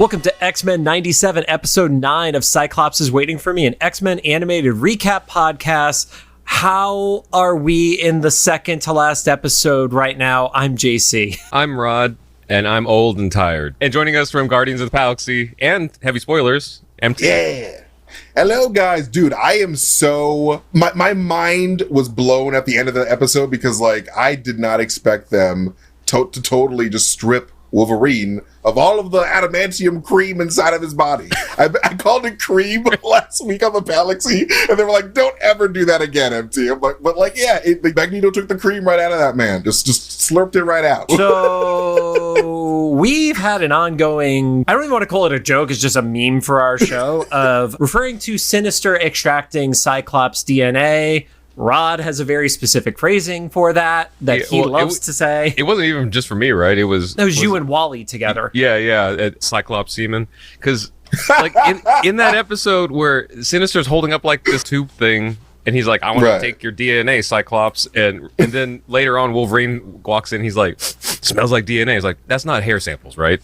Welcome to X-Men 97, Episode 9 of Cyclops is Waiting for Me, an X-Men animated recap podcast. How are we in the second to last episode right now? I'm JC. I'm Rod, and I'm old and tired. And joining us from Guardians of the Palaxy and Heavy Spoilers, MT. Yeah. Hello, guys. Dude, I am so... My mind was blown at the end of the episode because, I did not expect them to totally just strip Wolverine of all of the adamantium cream inside of his body. I called it cream last week on the Palaxy, and they were like, don't ever do that again, MT. I'm like, Magneto took the cream right out of that man. Just slurped it right out. So we've had an ongoing, I don't even want to call it a joke, it's just a meme for our show, of referring to Sinister extracting Cyclops DNA. Rod has a very specific phrasing for that he loves to say. It wasn't even just for me, right? It was you and Wally together. Yeah, Cyclops semen. Because, in that episode where Sinister's holding up, this tube thing, and he's like, I want to take your DNA, Cyclops. And then later on, Wolverine walks in, he's like, smells like DNA. He's like, that's not hair samples, right?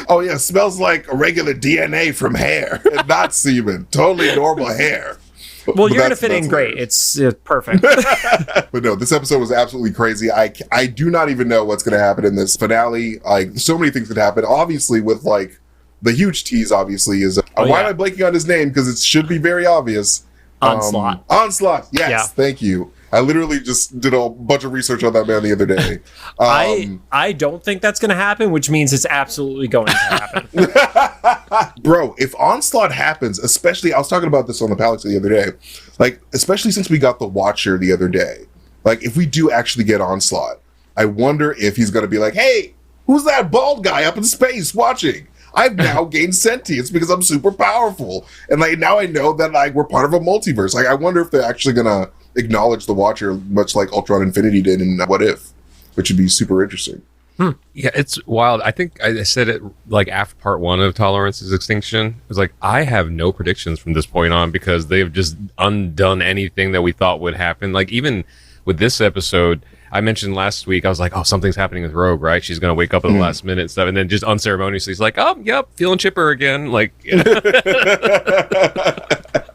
Oh yeah, smells like a regular DNA from hair, and not semen. Totally normal hair. Well, you're gonna fit in great. It's perfect. But no, this episode was absolutely crazy. I do not even know what's gonna happen in this finale. So many things could happen. Obviously, with the huge tease. Obviously, is why am I blanking on his name? Because it should be very obvious. Onslaught. Onslaught. Yes, Thank you. I literally just did a bunch of research on that man the other day. I don't think that's going to happen, which means it's absolutely going to happen. Bro, if Onslaught happens, especially, I was talking about this on the Palaxy the other day, especially since we got the Watcher the other day, if we do actually get Onslaught, I wonder if he's going to be like, hey, who's that bald guy up in space watching? I've now gained sentience because I'm super powerful. And now I know that we're part of a multiverse. I wonder if they're actually going to acknowledge the Watcher much like Ultron Infinity did in What If, which would be super interesting. Yeah, it's wild. I think I said it after part 1 of Tolerance's Extinction. It was I have no predictions from this point on because they've just undone anything that we thought would happen. Even with this episode, I mentioned last week, I was like, oh, something's happening with Rogue, right? She's going to wake up at the last minute and stuff. And then just unceremoniously, he's like, oh, yep, feeling chipper again.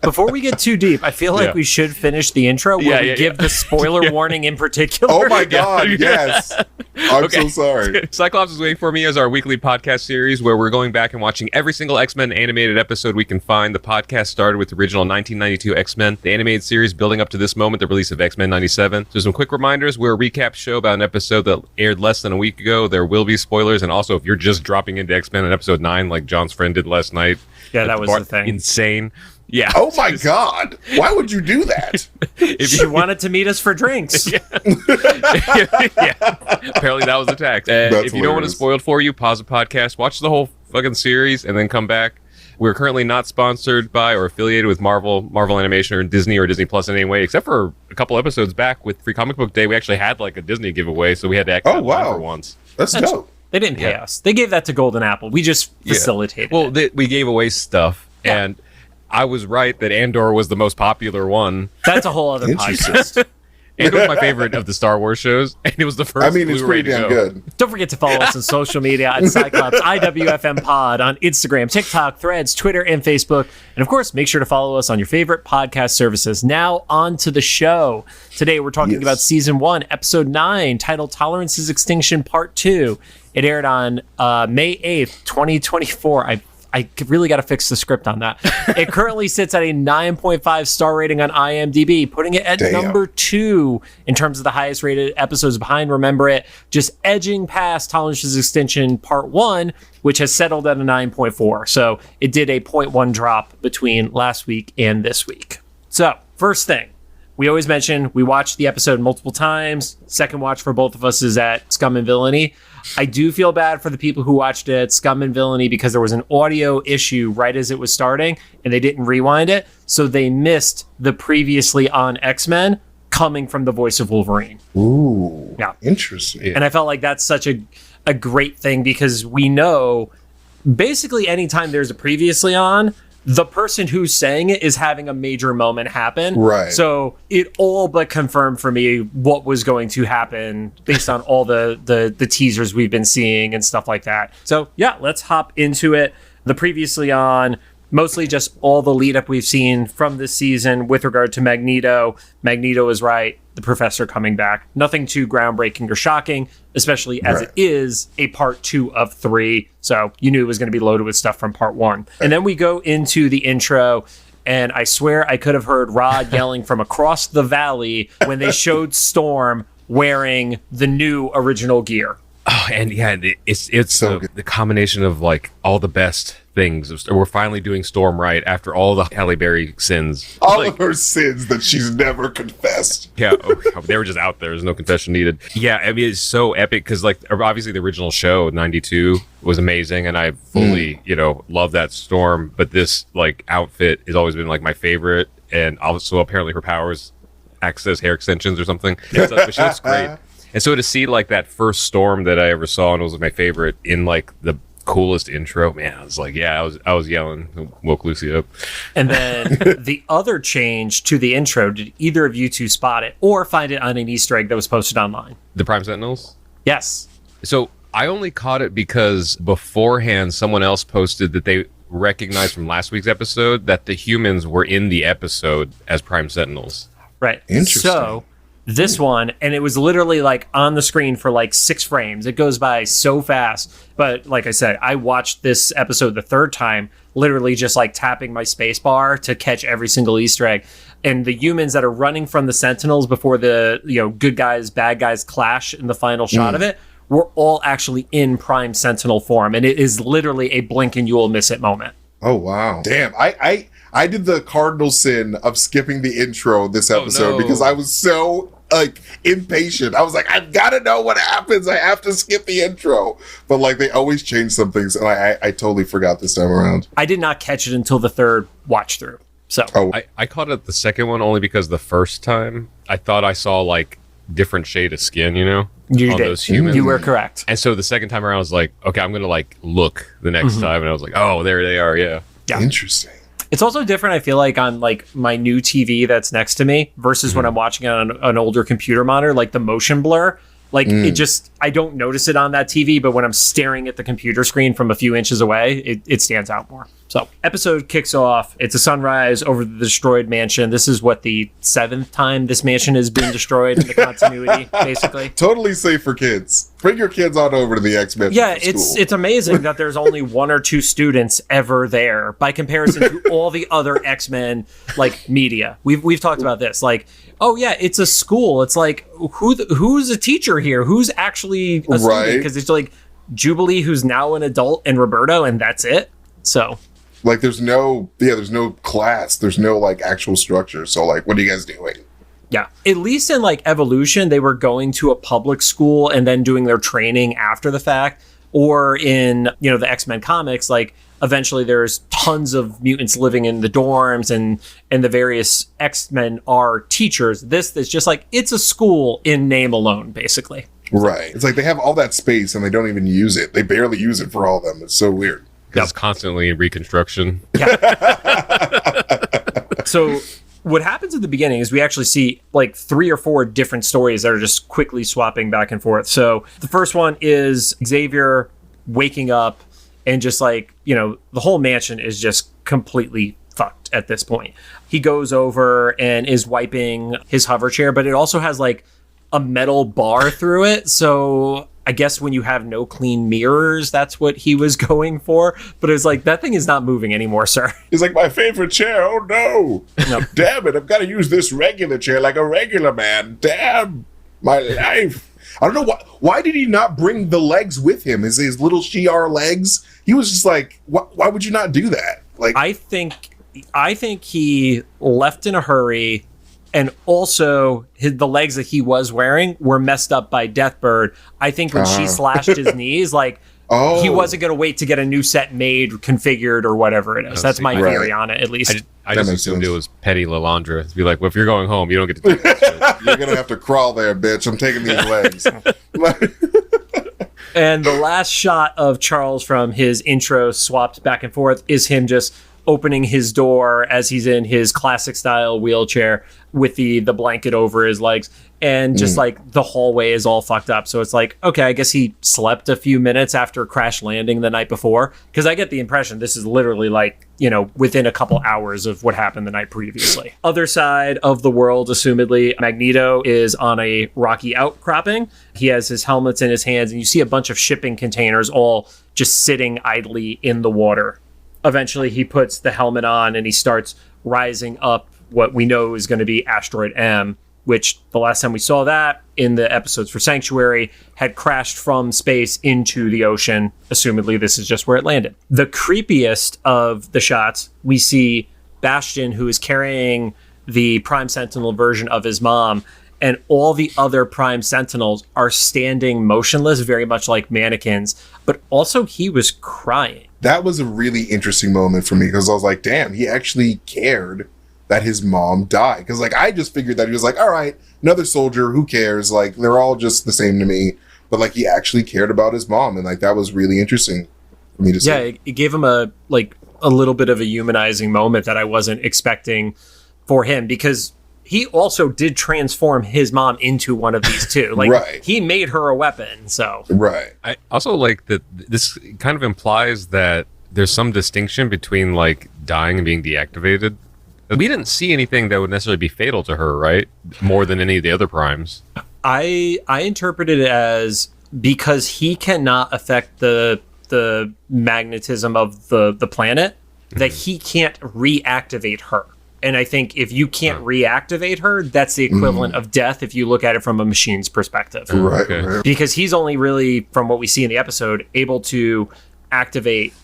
Before we get too deep, I feel like we should finish the intro where we give the spoiler warning in particular. Oh my God, yes. I'm so sorry. Cyclops is Waiting for Me is our weekly podcast series where we're going back and watching every single X-Men animated episode we can find. The podcast started with the original 1992 X-Men, the animated series building up to this moment, the release of X-Men 97. So some quick reminders, we're a recap show about an episode that aired less than a week ago. There will be spoilers, and also if you're just dropping into X-Men in episode 9 like John's friend did last night. Yeah, that was the thing. Insane. Yeah. Oh my God. Why would you do that? If you wanted to meet us for drinks. Yeah. Apparently that was the tax. If you don't want it spoiled for you, pause the podcast, watch the whole fucking series, and then come back. We're currently not sponsored by or affiliated with Marvel Animation, or Disney Plus in any way, except for a couple episodes back with Free Comic Book Day. We actually had a Disney giveaway, so we had to act out for once. That's dope. They didn't pay us. They gave that to Golden Apple. We just facilitated it. We gave away stuff, and I was right that Andor was the most popular one. That's a whole other podcast. Andor was my favorite of the Star Wars shows, and it was the first it's Blu-ray pretty damn good. Don't forget to follow us on social media at Cyclops IWFM Pod on Instagram, TikTok, Threads, Twitter, and Facebook. And of course, make sure to follow us on your favorite podcast services. Now on to the show. Today we're talking about Season 1, Episode 9, titled Tolerance's Extinction Part 2. It aired on May 8th, 2024. I really got to fix the script on that. It currently sits at a 9.5 star rating on IMDb, putting it at number 2 in terms of the highest rated episodes behind Remember It, just edging past Tolerance's Extinction Part 1, which has settled at a 9.4. So it did a 0.1 drop between last week and this week. So first thing, we always mention we watched the episode multiple times. Second watch for both of us is at Scum and Villainy. I do feel bad for the people who watched it at Scum and Villainy because there was an audio issue right as it was starting and they didn't rewind it. So they missed the previously on X-Men coming from the voice of Wolverine. Ooh, yeah, interesting. And I felt like that's such a great thing because we know basically anytime there's a previously on, the person who's saying it is having a major moment happen. Right. So it all but confirmed for me what was going to happen based on all the teasers we've been seeing and stuff like that. So yeah, let's hop into it. The previously on, mostly just all the lead up we've seen from this season with regard to Magneto. Magneto is right. The Professor coming back. Nothing too groundbreaking or shocking, especially as it is a part 2 of 3. So you knew it was going to be loaded with stuff from part 1. And then we go into the intro, and I swear I could have heard Rod yelling from across the valley when they showed Storm wearing the new original gear. Oh, and yeah, it's So the combination of like all the best things. We're finally doing Storm right after all the Halle Berry sins. All of her sins that she's never confessed. Yeah, they were just out there. There's no confession needed. Yeah, I mean, it's so epic because, like, obviously the original show, 92, was amazing, and I fully, love that Storm. But this, like, outfit has always been, like, my favorite, and also apparently her powers access hair extensions or something. But she looks great. And so to see, like, that first Storm that I ever saw, and it was my favorite, in, like, the coolest intro, man, I was like, yeah, I was yelling, woke Lucy up. And then the other change to the intro, did either of you two spot it or find it on an Easter egg that was posted online? The Prime Sentinels? Yes. So I only caught it because beforehand someone else posted that they recognized from last week's episode that the humans were in the episode as Prime Sentinels. Right. Interesting. So this one, and it was literally like on the screen for like 6 frames. It goes by so fast. But like I said, I watched this episode the third time, literally just like tapping my space bar to catch every single Easter egg. And the humans that are running from the Sentinels before the good guys, bad guys clash in the final shot of it were all actually in Prime Sentinel form. And it is literally a blink and you will miss it moment. Oh, wow. Damn. I did the cardinal sin of skipping the intro this episode because I was so impatient. I was like, I've got to know what happens. I have to skip the intro. But like they always change some things, and I totally forgot this time around. I did not catch it until the third watch through. So I caught it the second one only because the first time I thought I saw like different shade of skin, you on did. those humans. You were correct. And so the second time around I was like, okay, I'm gonna like look the next time, and I was like, oh, there they are. Yeah. Interesting. It's also different, I feel like, on like my new TV that's next to me versus when I'm watching it on an older computer monitor, like the motion blur. Like it just, I don't notice it on that TV, but when I'm staring at the computer screen from a few inches away, it stands out more. So episode kicks off. It's a sunrise over the destroyed mansion. This is what, the 7th time this mansion has been destroyed in the continuity, basically. Totally safe for kids. Bring your kids on over to the X-Men. Yeah, it's amazing that there's only 1 or 2 students ever there by comparison to all the other X-Men like media. We've talked about this. Like, oh yeah, it's a school. It's like who's a teacher here? Who's actually a student? Because it's like Jubilee, who's now an adult, and Roberto, and that's it. So like there's no class. There's no like actual structure. So like, what are you guys doing? Yeah, at least in like Evolution, they were going to a public school and then doing their training after the fact. Or in, the X-Men comics, like eventually there's tons of mutants living in the dorms and the various X-Men are teachers. This is just like, it's a school in name alone, basically. Right. It's like they have all that space and they don't even use it. They barely use it for all of them. It's so weird. Because it's constantly in reconstruction. Yeah. So what happens at the beginning is we actually see like 3 or 4 different stories that are just quickly swapping back and forth. So the first one is Xavier waking up and just like, the whole mansion is just completely fucked at this point. He goes over and is wiping his hover chair, but it also has like a metal bar through it. So I guess when you have no clean mirrors, that's what he was going for. But it was like, that thing is not moving anymore, sir. He's like, my favorite chair. Oh, no. Damn it. I've got to use this regular chair like a regular man. Damn my life. I don't know. Why did he not bring the legs with him? His little Shi'ar legs? He was just like, why would you not do that? Like, I think he left in a hurry. And also, the legs that he was wearing were messed up by Deathbird. I think when she slashed his knees, like, he wasn't going to wait to get a new set made, configured, or whatever it is. That's my theory on it, at least. I just assumed it was petty Lalandra. To be like, well, if you're going home, you don't get to take that shit. You're going to have to crawl there, bitch. I'm taking these legs. And the last shot of Charles from his intro swapped back and forth is him just opening his door as he's in his classic style wheelchair with the blanket over his legs, and just like the hallway is all fucked up. So it's like, okay, I guess he slept a few minutes after crash landing the night before, because I get the impression this is literally like, you know, within a couple hours of what happened the night previously. Other side of the world, assumedly, Magneto is on a rocky outcropping. He has his helmets in his hands, and you see a bunch of shipping containers all just sitting idly in the water. Eventually, he puts the helmet on and he starts rising up what we know is going to be Asteroid M, which the last time we saw that in the episodes for Sanctuary had crashed from space into the ocean. Assumedly, this is just where it landed. The creepiest of the shots, we see Bastion, who is carrying the Prime Sentinel version of his mom, and all the other Prime Sentinels are standing motionless, very much like mannequins, but also he was crying. That was a really interesting moment for me, because I was like, damn, he actually cared that his mom died. Because like, I just figured that he was like, all right, another soldier, who cares? Like, they're all just the same to me. But like, he actually cared about his mom, and like, that was really interesting for me to see. Yeah, it gave him a little bit of a humanizing moment that I wasn't expecting for him, because he also did transform his mom into one of these two. Like, right. He made her a weapon, so. Right. I also like that this kind of implies that there's some distinction between like dying and being deactivated. We didn't see anything that would necessarily be fatal to her, right? More than any of the other primes. I interpreted it as because he cannot affect the magnetism of the planet, that he can't reactivate her. And I think if you can't reactivate her, that's the equivalent of death if you look at it from a machine's perspective. Right, okay. right. Because he's only really, from what we see in the episode, able to activate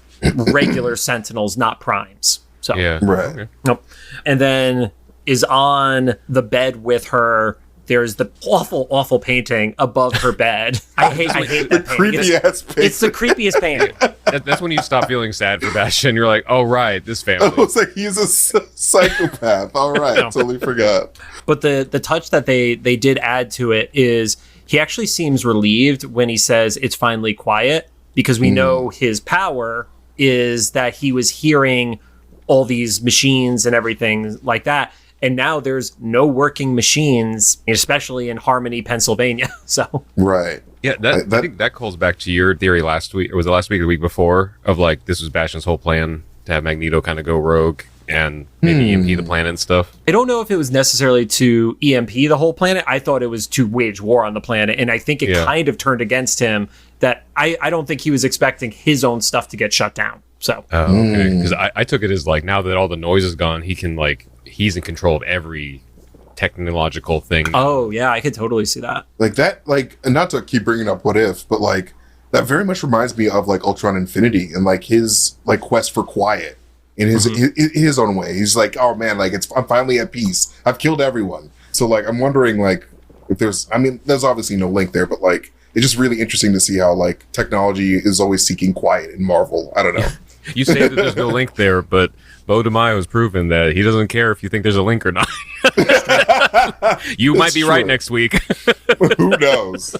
regular Sentinels, not primes. So, yeah. Right. Okay. Nope. And then is on the bed with her. There's the awful painting above her bed. I hate that painting. Creepy ass painting. It's the creepiest painting. That's when you stop feeling sad for Bastion. You're like, oh, right, this family. I was like, he's a psychopath. All right, totally forgot. But the touch that they did add to it is he actually seems relieved when he says it's finally quiet, because we know his power is that he was hearing all these machines and everything like that. And now there's no working machines, especially in Harmony, Pennsylvania. So Right. Yeah, I think that calls back to your theory last week, or was it last week or the week before, of like this was Bastion's whole plan to have Magneto kind of go rogue and maybe EMP the planet and stuff. I don't know if it was necessarily to EMP the whole planet. I thought it was to wage war on the planet. And I think it kind of turned against him, that I don't think he was expecting his own stuff to get shut down. So, okay. Because I took it as like, now that all the noise is gone, he can like, he's in control of every technological thing. Oh yeah, I could totally see that. Like that, like, and not to keep bringing up What If, but like that very much reminds me of like Ultron Infinity and like his like quest for quiet in his own way. He's like, oh man, like I'm finally at peace. I've killed everyone. So like I'm wondering like if there's obviously no link there, but like it's just really interesting to see how like technology is always seeking quiet in Marvel. I don't know. You say that there's no link there, but Bo DeMaio has proven that he doesn't care if you think there's a link or not. You might be right next week. Who knows?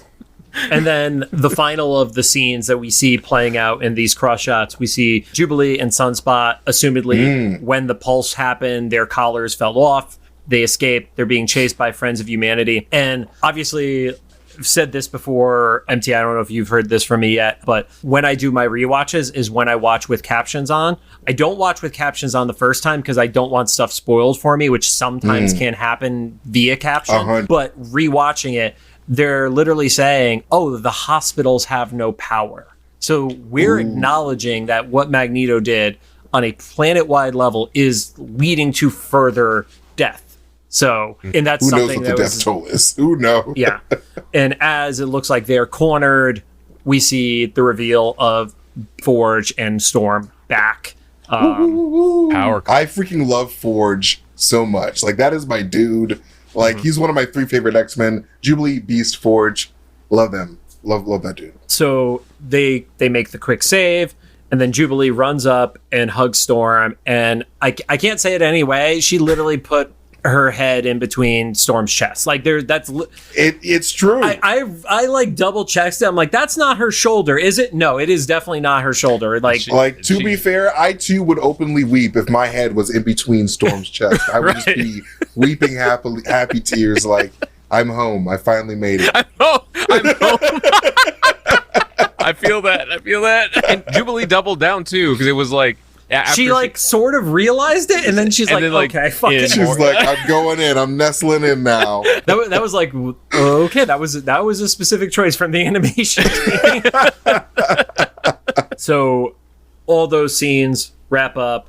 And then the final of the scenes that we see playing out in these cross shots, we see Jubilee and Sunspot, assumedly when the pulse happened, their collars fell off. They escape. They're being chased by Friends of Humanity. And obviously, I've said this before, MT, I don't know if you've heard this from me yet, but when I do my rewatches is when I watch with captions on. I don't watch with captions on the first time because I don't want stuff spoiled for me, which sometimes can happen via caption. But rewatching it, they're literally saying, oh, the hospitals have no power. So we're acknowledging that what Magneto did on a planet-wide level is leading to further death. So, and that's Who knows something what the death toll is? Who knows? Yeah. And as it looks like they're cornered, we see the reveal of Forge and Storm back. Power. I freaking love Forge so much. Like, that is my dude. Like, he's one of my 3 favorite X-Men. Jubilee, Beast, Forge. Love them. Love that dude. So they make the quick save, and then Jubilee runs up and hugs Storm. And I can't say it anyway. She literally put her head in between Storm's chest. Like it's true. I like double checked it. I'm like, that's not her shoulder, is it? No, it is definitely not her shoulder. Like to be fair, I too would openly weep if my head was in between Storm's chest. I would just be weeping happy tears like, I'm home. I finally made it. I'm home. I feel that. And Jubilee doubled down too, because it was like, she sort of realized it, and then she's like, okay, fuck it. She's like, I'm going in. I'm nestling in now. That was like, okay, that was a specific choice from the animation. So all those scenes wrap up,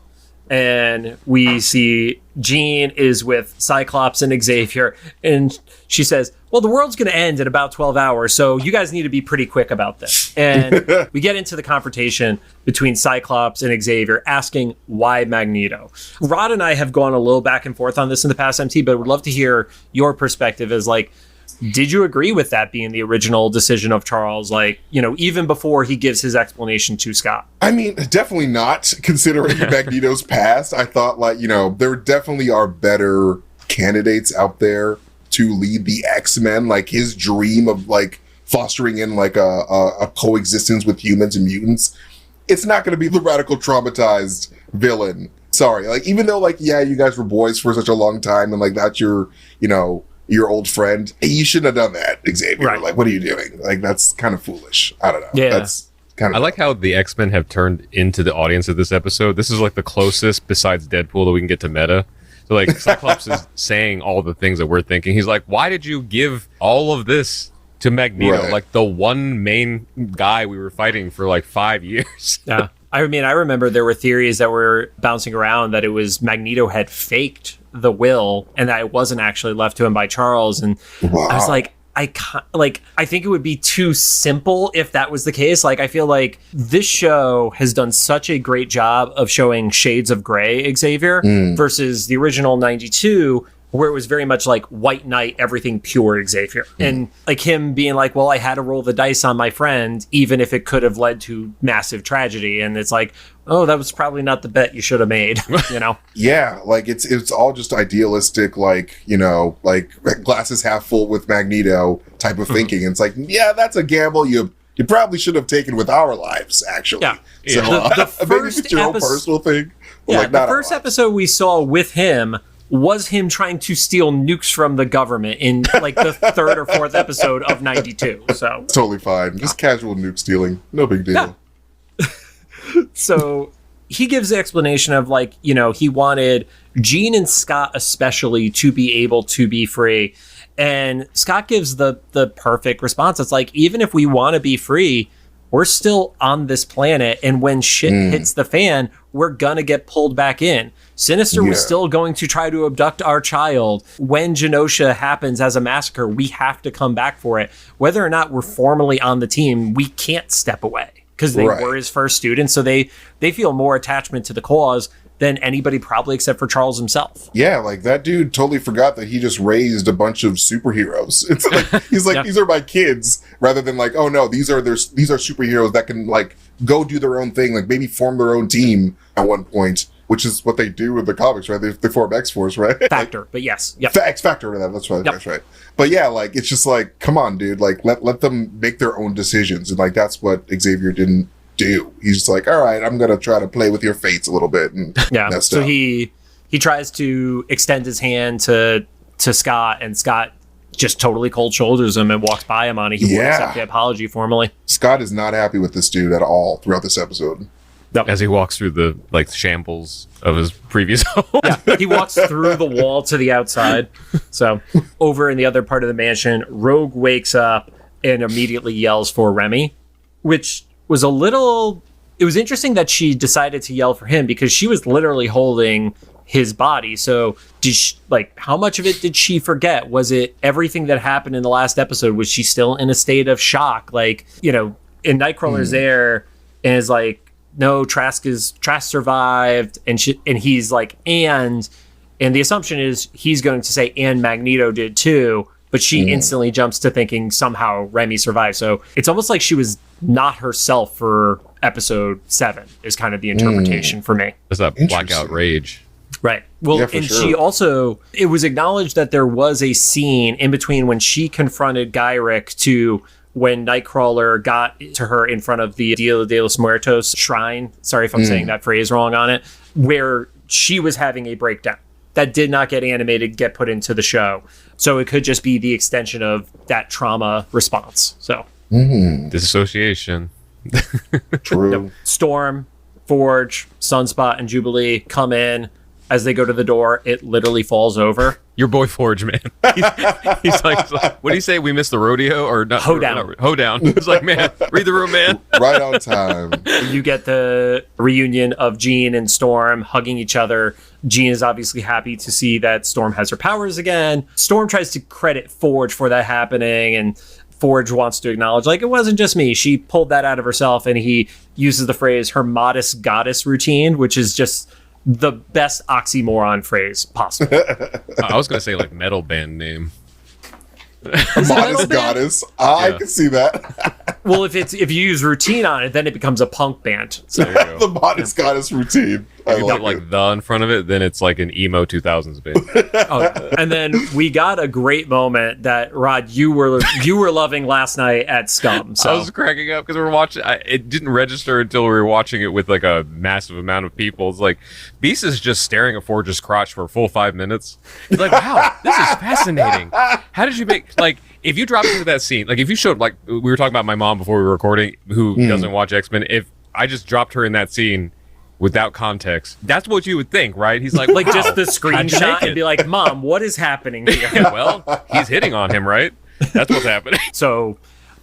and we see Jean is with Cyclops and Xavier, and she says, well, the world's going to end in about 12 hours, so you guys need to be pretty quick about this. And we get into the confrontation between Cyclops and Xavier, asking why Magneto. Rod and I have gone a little back and forth on this in the past, MT, but would love to hear your perspective as like, did you agree with that being the original decision of Charles? Like, even before he gives his explanation to Scott? I mean, definitely not, considering Magneto's past. I thought, there definitely are better candidates out there to lead the X-Men. Like, his dream of, fostering in, a coexistence with humans and mutants. It's not going to be the radical traumatized villain. Sorry. Even though, you guys were boys for such a long time, and, that's your, your old friend, you shouldn't have done that, Xavier. Right. What are you doing? That's kind of foolish. I don't know. Yeah. That's kind of... I like how the X-Men have turned into the audience of this episode. This is the closest, besides Deadpool, that we can get to meta. So Cyclops is saying all the things that we're thinking. He's like, why did you give all of this to Magneto? Right. The one main guy we were fighting for 5 years. Yeah. I mean, I remember there were theories that were bouncing around that it was Magneto had faked the will and that it wasn't actually left to him by Charles. And wow. I was like, I think it would be too simple if that was the case. I feel like this show has done such a great job of showing shades of gray Xavier versus the original 92, where it was very much like White Knight, everything pure Xavier. And him being like, well, I had to roll the dice on my friend, even if it could have led to massive tragedy. And it's like, oh, that was probably not the bet you should have made, Yeah, it's all just idealistic, glasses half full with Magneto type of thinking. It's like, yeah, that's a gamble you probably should have taken with our lives, actually. Yeah. So The maybe it's your own personal thing. But the first episode we saw with him was him trying to steal nukes from the government in the third or fourth episode of 92. So totally fine. Just casual nuke stealing. No big deal. Yeah. So he gives the explanation of he wanted Jean and Scott especially to be able to be free. And Scott gives the perfect response. It's like, even if we want to be free, we're still on this planet. And when shit hits the fan, we're going to get pulled back in. Sinister was still going to try to abduct our child. When Genosha happens as a massacre, we have to come back for it. Whether or not we're formally on the team, we can't step away because they were his first students. So they feel more attachment to the cause than anybody probably except for Charles himself. Yeah, that dude totally forgot that he just raised a bunch of superheroes. It's he's like, these are my kids, rather than oh no, these are superheroes that can go do their own thing, maybe form their own team at one point, which is what they do in the comics, right? They form X-Force, right? Factor, but yes. Yep. X-Factor, that's right. Yep. That's right. But yeah, it's just come on, dude, let them make their own decisions. And that's what Xavier didn't do. He's just all right, I'm gonna try to play with your fates a little bit. And so he tries to extend his hand to Scott, and Scott just totally cold shoulders him and walks by him on it. He won't accept the apology formally. Scott is not happy with this dude at all throughout this episode. Yep. As he walks through the shambles of his previous home. Yeah, he walks through the wall to the outside. So over in the other part of the mansion, Rogue wakes up and immediately yells for Remy, which was it was interesting that she decided to yell for him because she was literally holding his body. So did she, how much of it did she forget? Was it everything that happened in the last episode? Was she still in a state of shock? And Nightcrawler's there and is no, Trask survived, and he's and the assumption is he's going to say, and Magneto did too, but she instantly jumps to thinking somehow Remy survived. So it's almost like she was not herself for episode 7 is kind of the interpretation for me. It's that blackout rage. Right. Well, Yeah, for and sure. she also, it was acknowledged that there was a scene in between when she confronted Gyrick to when Nightcrawler got to her in front of the Dia de los Muertos shrine. Sorry if I'm saying that phrase wrong on it, where she was having a breakdown. That did not get animated, get put into the show. So it could just be the extension of that trauma response. So Disassociation. True. Storm, Forge, Sunspot, and Jubilee come in. As they go to the door, it literally falls over. Your boy Forge, man. He's like, what do you say? We missed the rodeo or not? Hoedown. Hoedown. He's like, man, read the room, man. Right on time. You get the reunion of Jean and Storm hugging each other. Jean is obviously happy to see that Storm has her powers again. Storm tries to credit Forge for that happening, and Forge wants to acknowledge, like, it wasn't just me. She pulled that out of herself, and he uses the phrase, her modest goddess routine, which is just the best oxymoron phrase possible. I was going to say, like, metal band name. Modest goddess. I can see that. Well, if you use routine on it, then it becomes a punk band. So There you The go. modest goddess routine. I You like put, like, it. the in front of it, then it's like an emo 2000s band. and then we got a great moment that Rod, you were loving last night at Scum. I So was cracking up because we were watching. It didn't register until we were watching it with like a massive amount of people. It's like Beast is just staring at Forge's crotch for a full 5 minutes. He's like, wow, this is fascinating. How did you make, like, if you dropped into that scene, like if you showed, like, we were talking about my mom before we were recording, who doesn't watch X-Men. If I just dropped her in that scene without context, that's what you would think, right? He's like, like wow, just the how'd you screenshot make and it? be like, Mom, what is happening here? Yeah, well, he's hitting on him, right? That's what's happening. So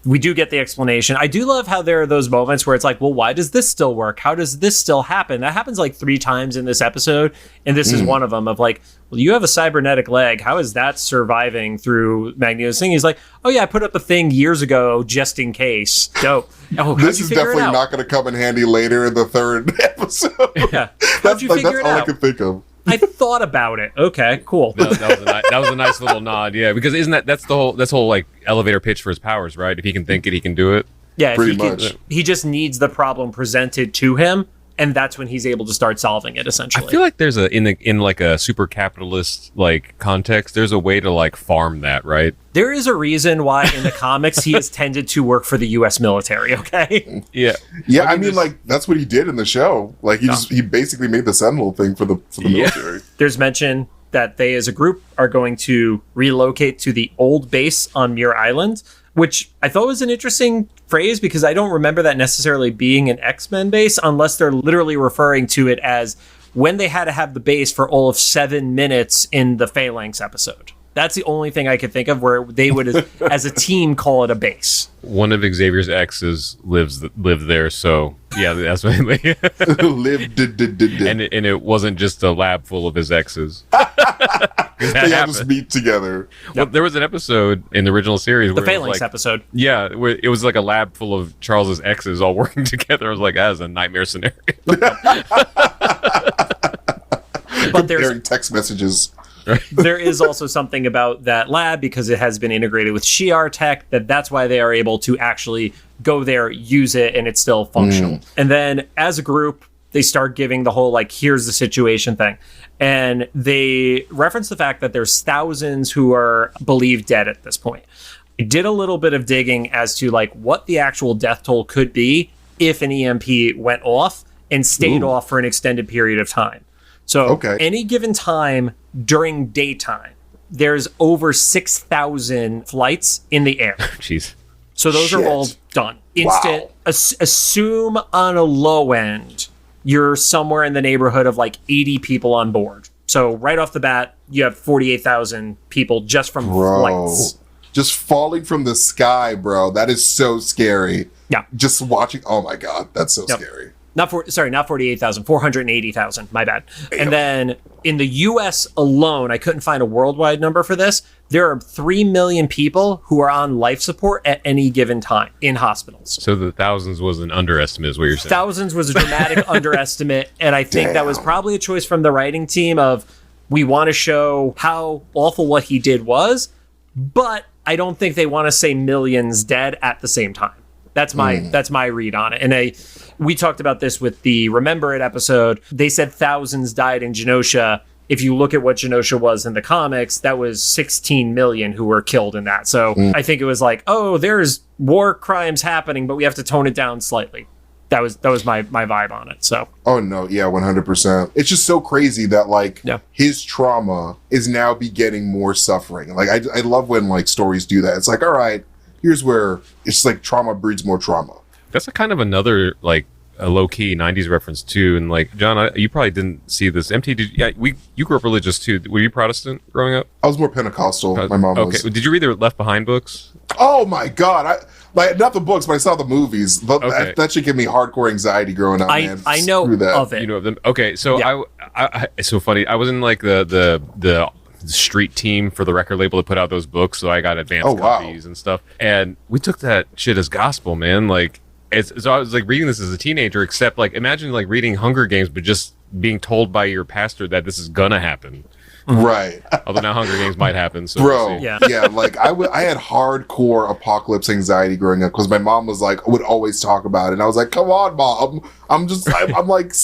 we do get the explanation. I do love how there are those moments where it's like, well, why does this still work? How does this still happen? That happens like 3 times in this episode. And this is one of them of like, well, you have a cybernetic leg. How is that surviving through Magneto's thing? He's like, oh yeah, I put up a thing years ago just in case. Dope. Oh, how'd This you is figure it definitely out? not going to come in handy later in the 3rd episode. Yeah. How'd That's you like, figure that's it all I out? could think of. I thought about it. Okay, cool. That was a nice little nod, yeah. Because isn't that's whole like elevator pitch for his powers, right? If he can think it, he can do it. Yeah, if Pretty he can- much. he just needs the problem presented to him, and that's when he's able to start solving it. Essentially, I feel like there's in like a super capitalist like context, there's a way to like farm that, right? there is a reason why in the comics he has tended to work for the U.S. military. Okay, Yeah. Yeah, I Let me mean, just- like that's what he did in the show. Like he basically made the Sentinel thing for the military. there's mention that they as a group are going to relocate to the old base on Muir Island, which I thought was an interesting phrase because I don't remember that necessarily being an X-Men base unless they're literally referring to it as when they had to have the base for all of 7 minutes in the Phalanx episode. That's the only thing I could think of where they would, as a team, call it a base. One of Xavier's exes lived there, so yeah, that's what. Lived, and it wasn't just a lab full of his exes. they all just meet together. Well, there was an episode in the original series The where it was Phalanx like, episode. yeah, where it was like a lab full of Charles's exes all working together. I was like, that is a nightmare scenario. But there's Comparing text messages. there is also something about that lab because it has been integrated with Shi'ar tech that's why they are able to actually go there, use it, and it's still functional. And then as a group, they start giving the whole like, here's the situation thing. And they reference the fact that there's thousands who are believed dead at this point. I did a little bit of digging as to like what the actual death toll could be if an EMP went off and stayed off for an extended period of time. So any given time during daytime, there's over 6,000 flights in the air. Jeez. So those are all done. Instant. Wow. Assume on a low end, you're somewhere in the neighborhood of like 80 people on board. So right off the bat, you have 48,000 people just from flights. Just falling from the sky, bro. That is so scary. Yeah. Just watching. Oh my God. That's so scary. Not 48,000, 480,000. My bad. And then in the US alone, I couldn't find a worldwide number for this. There are 3 million people who are on life support at any given time in hospitals. So the thousands was an underestimate, is what you're saying. Thousands was a dramatic underestimate. And I think that was probably a choice from the writing team of, we want to show how awful what he did was, but I don't think they want to say millions dead at the same time. That's my read on it. And we talked about this with the Remember It episode. They said thousands died in Genosha. If you look at what Genosha was in the comics, that was 16 million who were killed in that. So I think it was like, oh, there's war crimes happening, but we have to tone it down slightly. That was my vibe on it. So. Oh no, yeah, 100%. It's just so crazy that like his trauma is now begetting more suffering. Like I love when like stories do that. It's like, all right, here's where it's like trauma breeds more trauma. That's a kind of another like a low-key 90s reference too. And like John, you probably didn't see this. You grew up religious too. Were you Protestant growing up? I was more Pentecostal. My mom was. Okay. Did you read the Left Behind books? Oh my god! Not the books, but I saw the movies. That should give me hardcore anxiety growing up. Man. I know of it. You know of them. Okay, so I it's so funny. I was in like the street team for the record label that put out those books, so I got advanced copies and stuff. And we took that shit as gospel, man. Like, so I was like reading this as a teenager. Except like, imagine like reading Hunger Games, but just being told by your pastor that this is gonna happen. Right. Although now Hunger Games might happen. So bro, we'll yeah. Like I had hardcore apocalypse anxiety growing up because my mom was like would always talk about it, and I was like, "Come on, mom." I'm like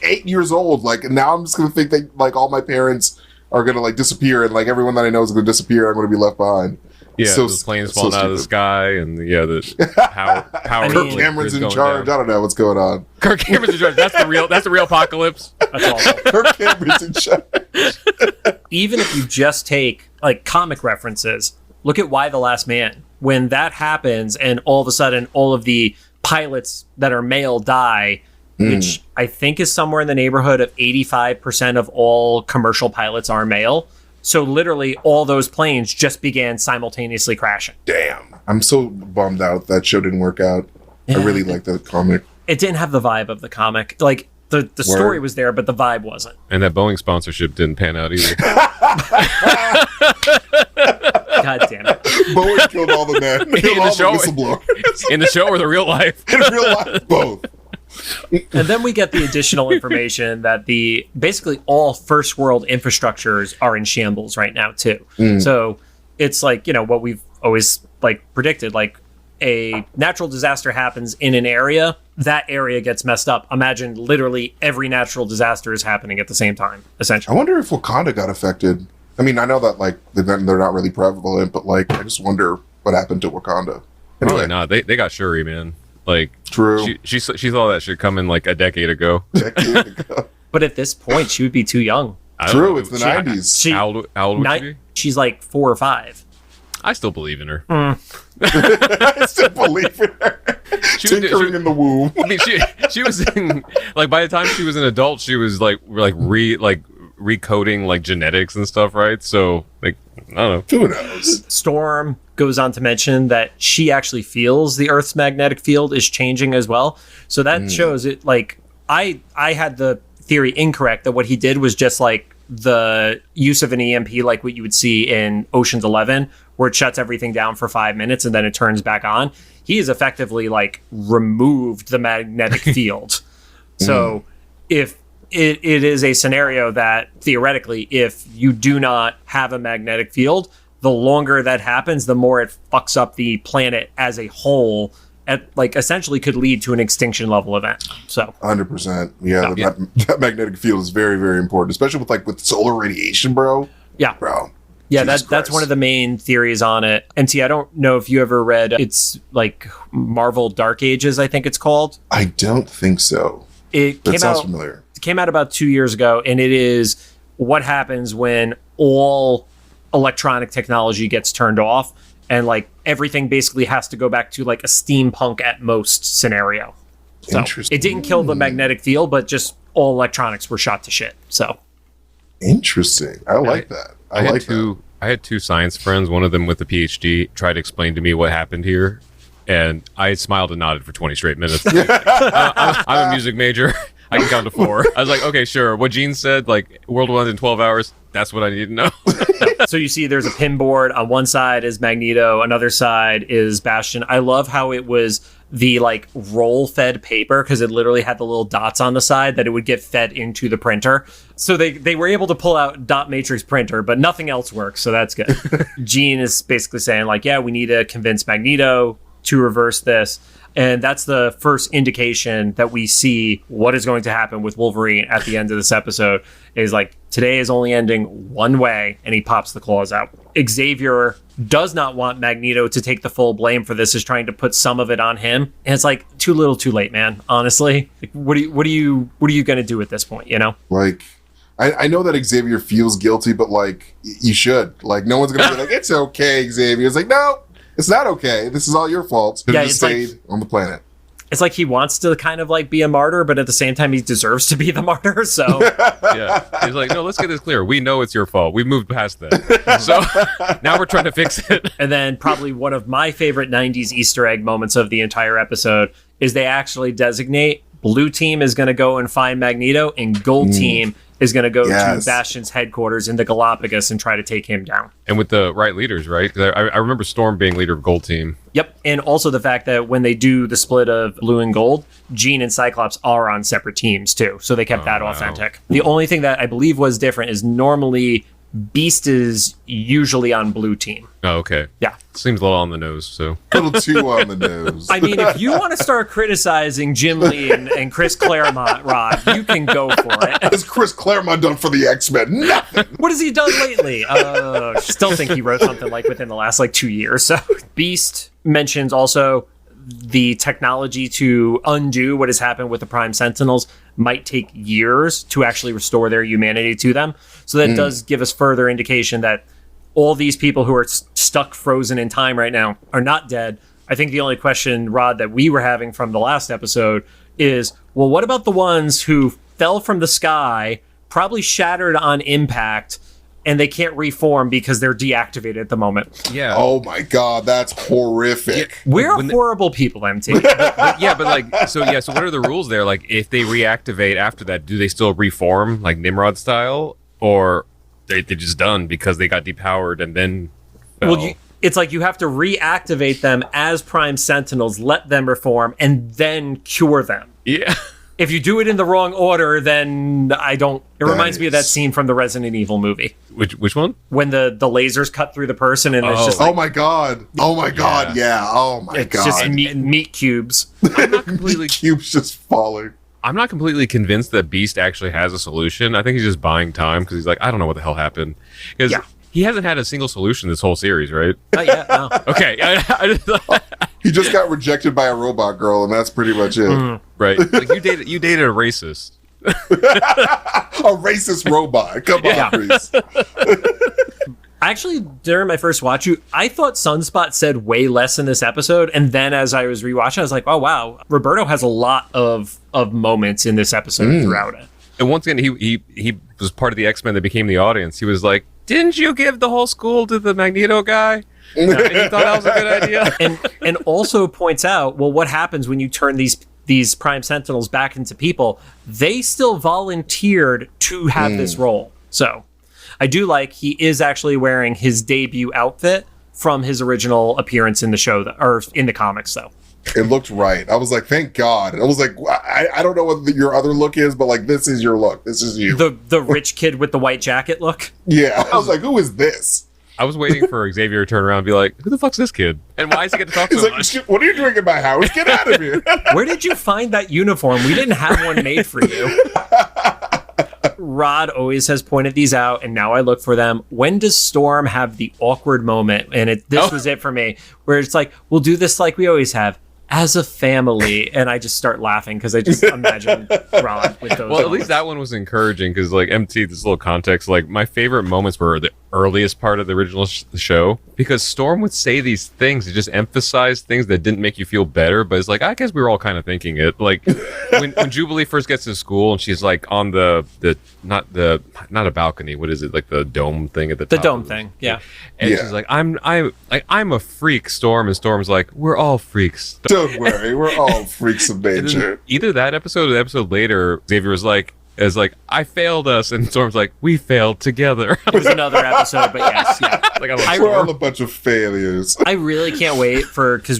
8 years old. Like now I'm just gonna think that like all my parents are gonna like disappear, and like everyone that I know is gonna disappear. I'm gonna be left behind. Yeah, so, those planes falling out of the sky, and the power. Kirk Cameron's in charge. Down. I don't know what's going on. Kirk Cameron's in charge. That's the real apocalypse. That's awful. Kirk Cameron's in charge. Even if you just take like comic references, look at Y: The Last Man. When that happens, and all of a sudden, all of the pilots that are male die, which I think is somewhere in the neighborhood of 85% of all commercial pilots are male. So literally all those planes just began simultaneously crashing. Damn. I'm so bummed out that show didn't work out. Yeah. I really like the comic. It didn't have the vibe of the comic. Like the story was there, but the vibe wasn't. And that Boeing sponsorship didn't pan out either. God damn it. Boeing killed all the men. Killed all the whistleblowers. In the show or the real life? In real life, both. And then we get the additional information that basically all first world infrastructures are in shambles right now too. So it's like, what we've always like predicted, like a natural disaster happens in an area, that area gets messed up. Imagine literally every natural disaster is happening at the same time, essentially. I wonder if Wakanda got affected. I mean, I know that like they're not really prevalent, but like I just wonder what happened to Wakanda. Anyway. Probably not. They got Shuri, man. Like, true. She saw that shit coming like a decade ago. But at this point, she would be too young. True, it's the 90s. How old would she be? She's like 4 or 5. I still believe in her. I still believe in her. Tinkering in the womb. I mean, she was in, like, by the time she was an adult, she was recoding like genetics and stuff, right? So like, I don't know. Who knows? Storm goes on to mention that she actually feels the Earth's magnetic field is changing as well. So that shows it. Like I had the theory incorrect that what he did was just like the use of an EMP, like what you would see in Ocean's 11, where it shuts everything down for 5 minutes and then it turns back on. He has effectively like removed the magnetic field. So if it is a scenario that theoretically, if you do not have a magnetic field, the longer that happens, the more it fucks up the planet as a whole, at like essentially could lead to an extinction level event. So 100%. Yeah, that magnetic field is very, very important, especially with solar radiation, bro. Yeah, bro. Yeah, that's one of the main theories on it. MT, I don't know if you ever read, it's like Marvel Dark Ages, I think it's called. I don't think so. That sounds familiar. It came out about 2 years ago, and it is what happens when all electronic technology gets turned off, and like everything basically has to go back to like a steampunk at most scenario. So interesting. It didn't kill the magnetic field, but just all electronics were shot to shit. So interesting. I like that. I had two science friends, one of them with a PhD, try to explain to me what happened here, and I smiled and nodded for 20 straight minutes. I'm a music major. I can count to 4. I was like, okay, sure. What Gene said, like, world will end in 12 hours, that's what I need to know. So you see there's a pin board. On one side is Magneto. Another side is Bastion. I love how it was the, like, roll-fed paper, because it literally had the little dots on the side that it would get fed into the printer. So they were able to pull out dot matrix printer, but nothing else works, so that's good. Gene is basically saying, like, yeah, we need to convince Magneto to reverse this. And that's the first indication that we see what is going to happen with Wolverine at the end of this episode is like, today is only ending one way, and he pops the claws out. Xavier does not want Magneto to take the full blame for this, is trying to put some of it on him. And it's like, too little, too late, man. Honestly, like, what are you going to do at this point? You know, like, I know that Xavier feels guilty, but like, you should. Like, no one's gonna be like, it's okay, Xavier. It's like, no, it's not okay. This is all your fault. You just stayed on the planet. It's like he wants to kind of like be a martyr, but at the same time, he deserves to be the martyr. So yeah, he's like, no, let's get this clear. We know it's your fault. We moved past that. So now we're trying to fix it. And then probably one of my favorite 90s Easter egg moments of the entire episode is they actually designate Blue Team is going to go and find Magneto, and Gold Team is going to go to Bastion's headquarters in the Galapagos and try to take him down. And with the right leaders, right? 'Cause I remember Storm being leader of Gold Team. Yep. And also the fact that when they do the split of Blue and Gold, Jean and Cyclops are on separate teams too. So they kept that authentic. The only thing that I believe was different is normally Beast is usually on Blue Team. Oh, okay. Yeah. Seems a little on the nose, so. A little too on the nose. I mean, if you want to start criticizing Jim Lee and Chris Claremont, Rod, you can go for it. What has Chris Claremont done for the X-Men? Nothing. What has he done lately? Still think he wrote something like within the last 2 years. So Beast mentions also the technology to undo what has happened with the Prime Sentinels might take years to actually restore their humanity to them. So that does give us further indication that all these people who are stuck frozen in time right now are not dead. I think the only question, Rod, that we were having from the last episode is, well, what about the ones who fell from the sky, probably shattered on impact, and they can't reform because they're deactivated at the moment? Yeah. Oh my God, that's horrific. Yeah. We're horrible people, MT. but so what are the rules there? Like, if they reactivate after that, do they still reform, like Nimrod style? Or they're just done because they got depowered and then fell? Well, it's like you have to reactivate them as Prime Sentinels, let them reform, and then cure them. Yeah. If you do it in the wrong order, then It reminds me of that scene from the Resident Evil movie. Which one? When the lasers cut through the person and it's just like, oh my God, yeah, oh my it's God. just meat cubes. I'm not completely cubes just falling. I'm not completely convinced that Beast actually has a solution. I think he's just buying time because he's like, I don't know what the hell happened. Because he hasn't had a single solution this whole series, right? Not yet, no. Okay. He just got rejected by a robot girl, and that's pretty much it. Right. Like, you dated a racist. A racist robot. Come on, Reese. Actually, during my first watch, I thought Sunspot said way less in this episode, and then as I was rewatching, I was like, oh wow, Roberto has a lot of moments in this episode throughout it. And once again, he was part of the X-Men that became the audience. He was like, didn't you give the whole school to the Magneto guy? And he thought that was a good idea. And also points out, well, what happens when you turn these Prime Sentinels back into people? They still volunteered to have this role. So I do like he is actually wearing his debut outfit from his original appearance in the show, or in the comics, though. It looked right. I was like, thank God. And I was like, I don't know what your other look is, but like, this is your look. This is you. The rich kid with the white jacket look. Yeah. I was like, who is this? I was waiting for Xavier to turn around and be like, who the fuck's this kid? And why does he get to talk so much? What are you doing in my house? Get out of here. Where did you find that uniform? We didn't have one made for you. Rod always has pointed these out, and now I look for them. When does Storm have the awkward moment? And this was it for me, where it's like, we'll do this like we always have, as a family, and I just start laughing because I just imagine Rod with those. Well, at least that one was encouraging because, like, MT, this little context, like, my favorite moments were the earliest part of the original show, because Storm would say these things to just emphasize things that didn't make you feel better, but it's like, I guess we were all kind of thinking it. Like, when Jubilee first gets to school and she's like on not a balcony, what is it, like the dome thing at the top? The dome thing, yeah. And she's like, I'm a freak, Storm, and Storm's like, we're all freaks. Don't worry, we're all freaks of nature. Either that episode or the episode later, Xavier was like, I failed us, and Storm's like, we failed together. It was another episode, but yes, yeah. We're all a bunch of failures. I really can't wait because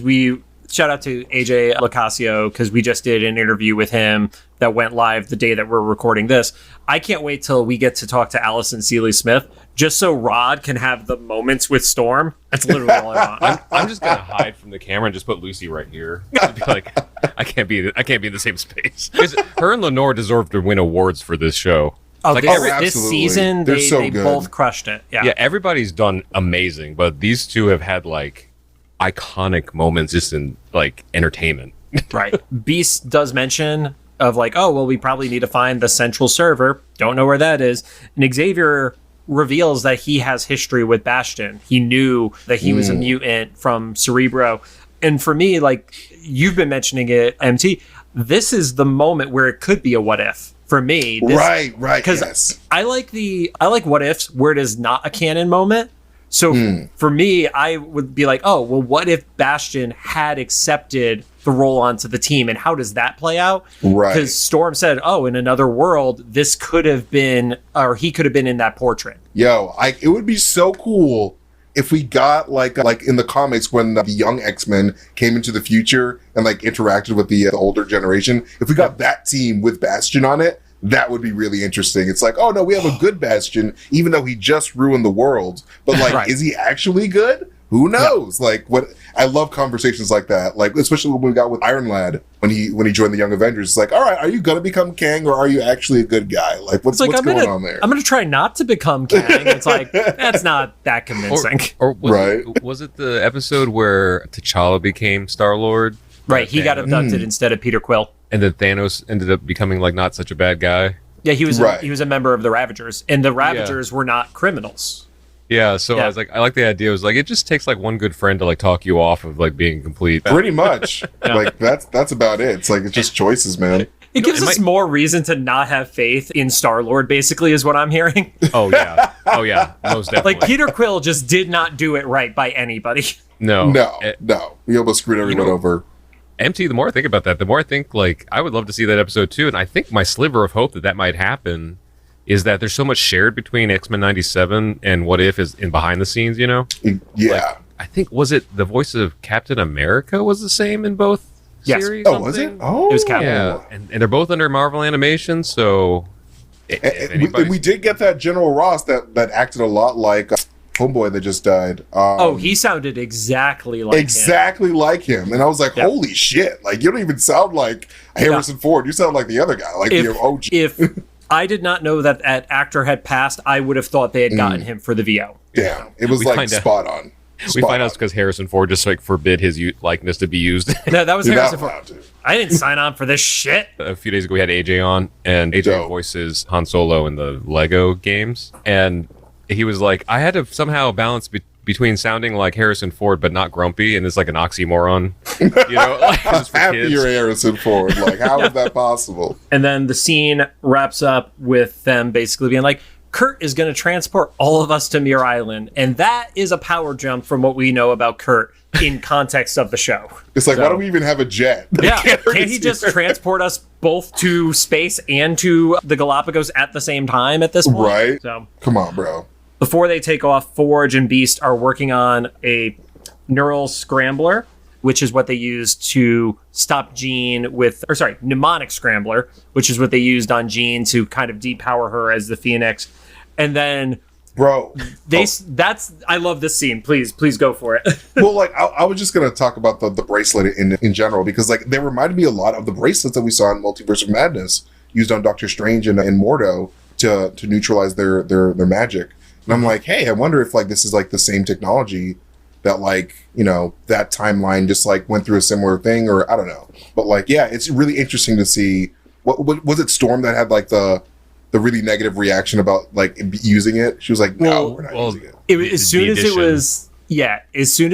shout out to AJ Locasio, because we just did an interview with him that went live the day that we're recording this. I can't wait till we get to talk to Allison Seeley Smith, just so Rod can have the moments with Storm. That's literally all I want. I'm just gonna hide from the camera and just put Lucy right here. Just be like, I can't be in the same space. Because her and Lenore deserve to win awards for this show. Oh, Like, this season, They're they, so they good. both crushed it. Yeah. Yeah, everybody's done amazing, but these two have had like iconic moments just in like entertainment. Right. Beast does mention of like, oh, well, we probably need to find the central server. Don't know where that is. And Xavier reveals that he has history with Bastion. He knew that he was a mutant from Cerebro. And for me, like you've been mentioning it, MT, this is the moment where it could be a what if. For me, Right, because yes. I like what ifs where it is not a canon moment. So for me, I would be like, oh, well, what if Bastion had accepted the role onto the team, and how does that play out? Right. Because Storm said, oh, in another world, this could have been, or he could have been in that portrait. Yo, it would be so cool if we got like in the comics when the young X-Men came into the future and like interacted with the older generation. If we got that team with Bastion on it, that would be really interesting. It's like, oh no, we have a good Bastion, even though he just ruined the world. But like, Right. Is he actually good? Who knows? Yeah. Like, what? I love conversations like that. Like, especially when we got with Iron Lad when he joined the Young Avengers. It's like, all right, are you gonna become Kang or are you actually a good guy? Like, what's going on there? I'm gonna try not to become Kang. It's like that's not that convincing. Or was, Right. was it the episode where T'Challa became Star-Lord? Right, he got abducted instead of Peter Quill. And then Thanos ended up becoming like not such a bad guy. Yeah, he was Right. he was a member of the Ravagers, and the Ravagers were not criminals. Yeah, so Yeah. I was like, I like the idea. It was like, it just takes like one good friend to like talk you off of like being complete. Pretty much. Like that's about it. It's like it's just choices, man. It gives us more reason to not have faith in Star-Lord, basically, is what I'm hearing. Oh yeah, most definitely. Like, Peter Quill just did not do it right by anybody. no, No. We almost screwed everyone over. MT. The more I think about that, the more I think like I would love to see that episode too. And I think my sliver of hope that might happen is that there's so much shared between X-Men 97 and What If is in behind the scenes. You know, Yeah. Like, I think was it the voice of Captain America was the same in both Yes. series? Oh, was it? Oh, It was Captain. Yeah, and they're both under Marvel Animation, so. If And anybody's- we did get that General Ross that acted a lot like Homeboy that just died. He sounded exactly like him. exactly like him, and I was like, Yep. "Holy shit!" Like you don't even sound like Harrison Ford. You sound like the other guy, like the OG. If I did not know that actor had passed, I would have thought they had gotten him for the VO. Damn, it was We like kinda- spot on. We find out it's because Harrison Ford just like forbid his likeness to be used. No, that was You're not Harrison Ford. allowed to. I didn't sign on for this shit. A few days ago, we had AJ on, and AJ Dope. voices Han Solo in the Lego games, and he was like, I had to somehow balance between sounding like Harrison Ford but not grumpy, and it's like an oxymoron, you know? Like, it was for Happy kids. you're Harrison Ford. Like, how is that possible? And then the scene wraps up with them basically being like, Kurt is going to transport all of us to Muir Island. And that is a power jump from what we know about Kurt in context of the show. It's like, why do we even have a jet? Yeah, can't he just transport us both to space and to the Galapagos at the same time at this point? Right? So Come on, bro. before they take off, Forge and Beast are working on a neural scrambler, which is what they used to stop Jean mnemonic scrambler, which is what they used on Jean to kind of depower her as the Phoenix. And then Bro. I love this scene. Please go for it. Well, like, I was just going to talk about the bracelet in general, because, like, they reminded me a lot of the bracelets that we saw in Multiverse of Madness used on Doctor Strange and Mordo to neutralize their magic. And I'm like, hey, I wonder if, like, this is, like, the same technology that, like, you know, that timeline just, like, went through a similar thing, or I don't know. But, like, yeah, it's really interesting to see. What was it, Storm, that had, like, the really negative reaction about, like, using it? She was like, no, we're not using it. As soon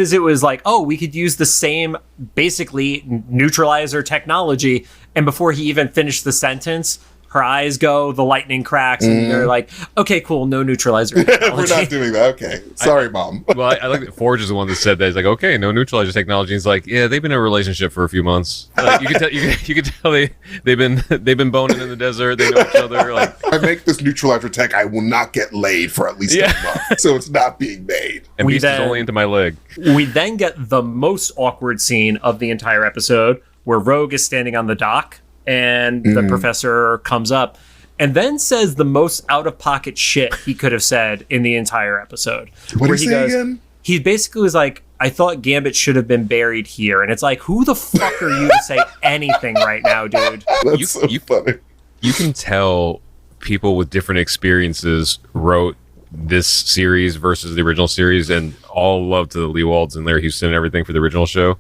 as it was like, oh, we could use the same basically neutralizer technology, and before he even finished the sentence, her eyes go, the lightning cracks, and they're like, okay, cool, no neutralizer We're technology. not doing that. Okay. Sorry, Mom. Well, I like that Forge is the one that said that. He's like, okay, no neutralizer technology. He's like, yeah, they've been in a relationship for a few months. Like, you can tell, you can tell they've been boning in the desert. They know each other. Like, If I make this neutralizer tech, I will not get laid for at least a month. So it's not being made. and Beast is only into my leg. We then get the most awkward scene of the entire episode where Rogue is standing on the dock and the professor comes up and then says the most out-of-pocket shit he could have said in the entire episode. What did he say again? He basically was like, I thought Gambit should have been buried here. And it's like, who the fuck are you to say anything right now, dude? That's so funny. You can tell people with different experiences wrote this series versus the original series, and all love to the Lee Walds and Larry Houston and everything for the original show.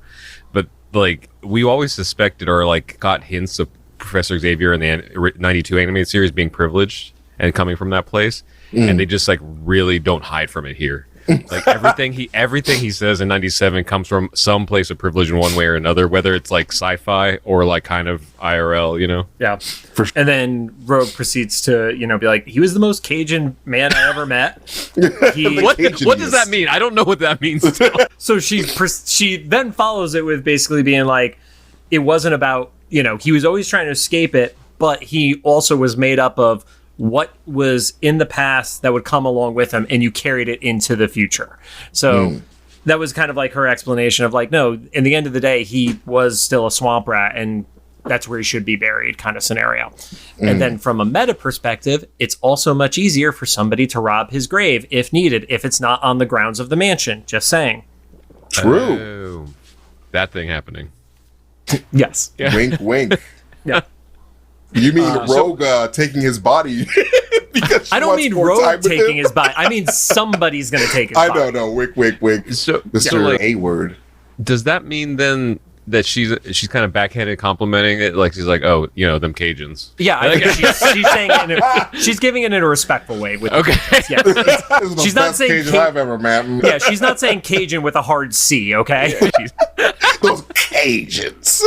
But like, we always suspected or like got hints of Professor Xavier in the 92 animated series being privileged and coming from that place, and they just like really don't hide from it here. Like everything he says in 97 comes from some place of privilege in one way or another, whether it's like sci-fi or like kind of IRL, you know? Yeah. And then Rogue proceeds to, be like, he was the most Cajun man I ever met. What does that mean? I don't know what that means. So she then follows it with basically being like, it wasn't about, he was always trying to escape it, but he also was made up of what was in the past that would come along with him, and you carried it into the future. So that was kind of like her explanation of like, no, in the end of the day, he was still a swamp rat, and that's where he should be buried kind of scenario. And then from a meta perspective, it's also much easier for somebody to rob his grave if needed, if it's not on the grounds of the mansion. Just saying. True. That thing happening. Yes. Yeah. Wink, wink. Yeah. You mean Rogue taking his body? Because she I don't wants mean more time Rogue with taking him? his body. I mean somebody's going to take his body. I don't know. Wink, wink, wink. So Mr. like, A-word. does that mean then that she's kind of backhanded complimenting it? Like she's like, oh, them Cajuns. Yeah, I think she's saying it she's giving it in a respectful way. Okay. Yeah. This is the She's not best saying Cajun I've ever met. Yeah, she's not saying Cajun with a hard C, okay? Those Cajuns.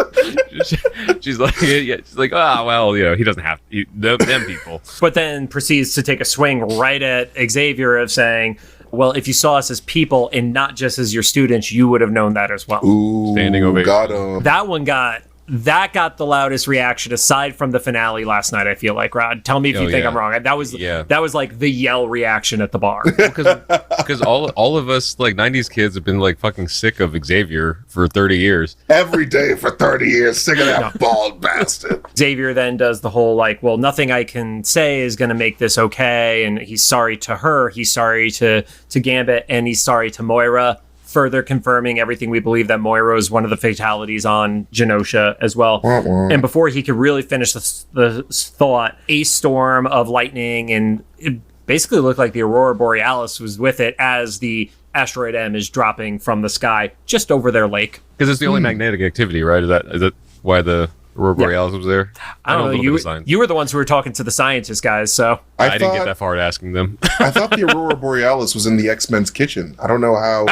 She's like, she's like, oh, well, he doesn't have them people. But then proceeds to take a swing right at Xavier of saying, well, if you saw us as people and not just as your students, you would have known that as well. Ooh, Standing ovation. Got him. That one got the loudest reaction aside from the finale last night, I feel like, Rod. Tell me if you think I'm wrong. That was like the yell reaction at the bar. Because all of us like 90s kids have been like fucking sick of Xavier for 30 years. Every day for 30 years, sick of that bald bastard. Xavier then does the whole like, well, nothing I can say is going to make this okay, and he's sorry to her, he's sorry to Gambit, and he's sorry to Moira, further confirming everything we believe that Moira is one of the fatalities on Genosha as well. And before he could really finish the thought, a storm of lightning, and it basically looked like the Aurora Borealis was with it as the asteroid M is dropping from the sky just over their lake. Because it's the only magnetic activity, right? Is that why the Aurora Borealis was there? I don't know. You were the ones who were talking to the scientists, guys, so I didn't get that far at asking them. I thought the Aurora Borealis was in the X-Men's kitchen. I don't know how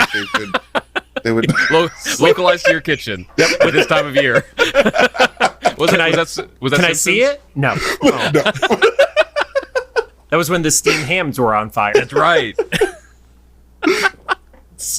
they would localize to your kitchen at this time of year. Can I see it? No. Oh. No. That was when the steamed hams were on fire. That's right.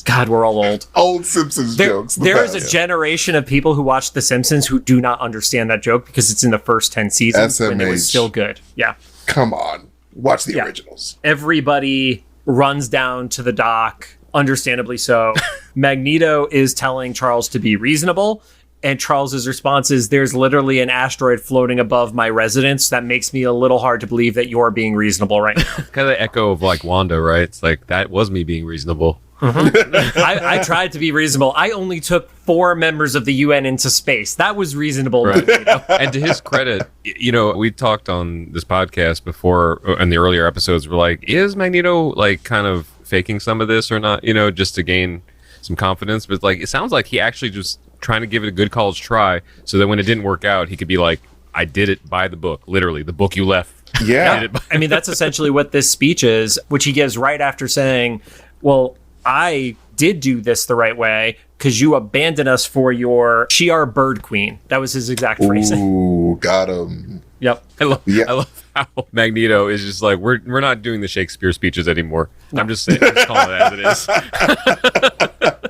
God, we're all old. Old Simpsons jokes. There is a generation of people who watch The Simpsons who do not understand that joke because it's in the first 10 seasons when it was still good. Yeah. Come on. Watch the originals. Everybody runs down to the dock, understandably so. Magneto is telling Charles to be reasonable, and Charles's response is, there's literally an asteroid floating above my residence. That makes me a little hard to believe that you're being reasonable right now. Kind of the echo of like Wanda, right? It's like, that was me being reasonable. I tried to be reasonable. I only took 4 members of the UN into space. That was reasonable. Right. And to his credit, we talked on this podcast before in the earlier episodes. We're like, is Magneto like kind of faking some of this or not? Just to gain some confidence. But like, it sounds like he actually just trying to give it a good college try, so that when it didn't work out, he could be like, I did it by the book, literally the book you left. Yeah. I mean, that's essentially what this speech is, which he gives right after saying, well, I did do this the right way because you abandoned us for your Shi'ar bird queen. That was his exact phrasing. Ooh, got him. Yep. I love how Magneto is just like, we're not doing the Shakespeare speeches anymore. No. I'm just saying, I'm just calling it as it is.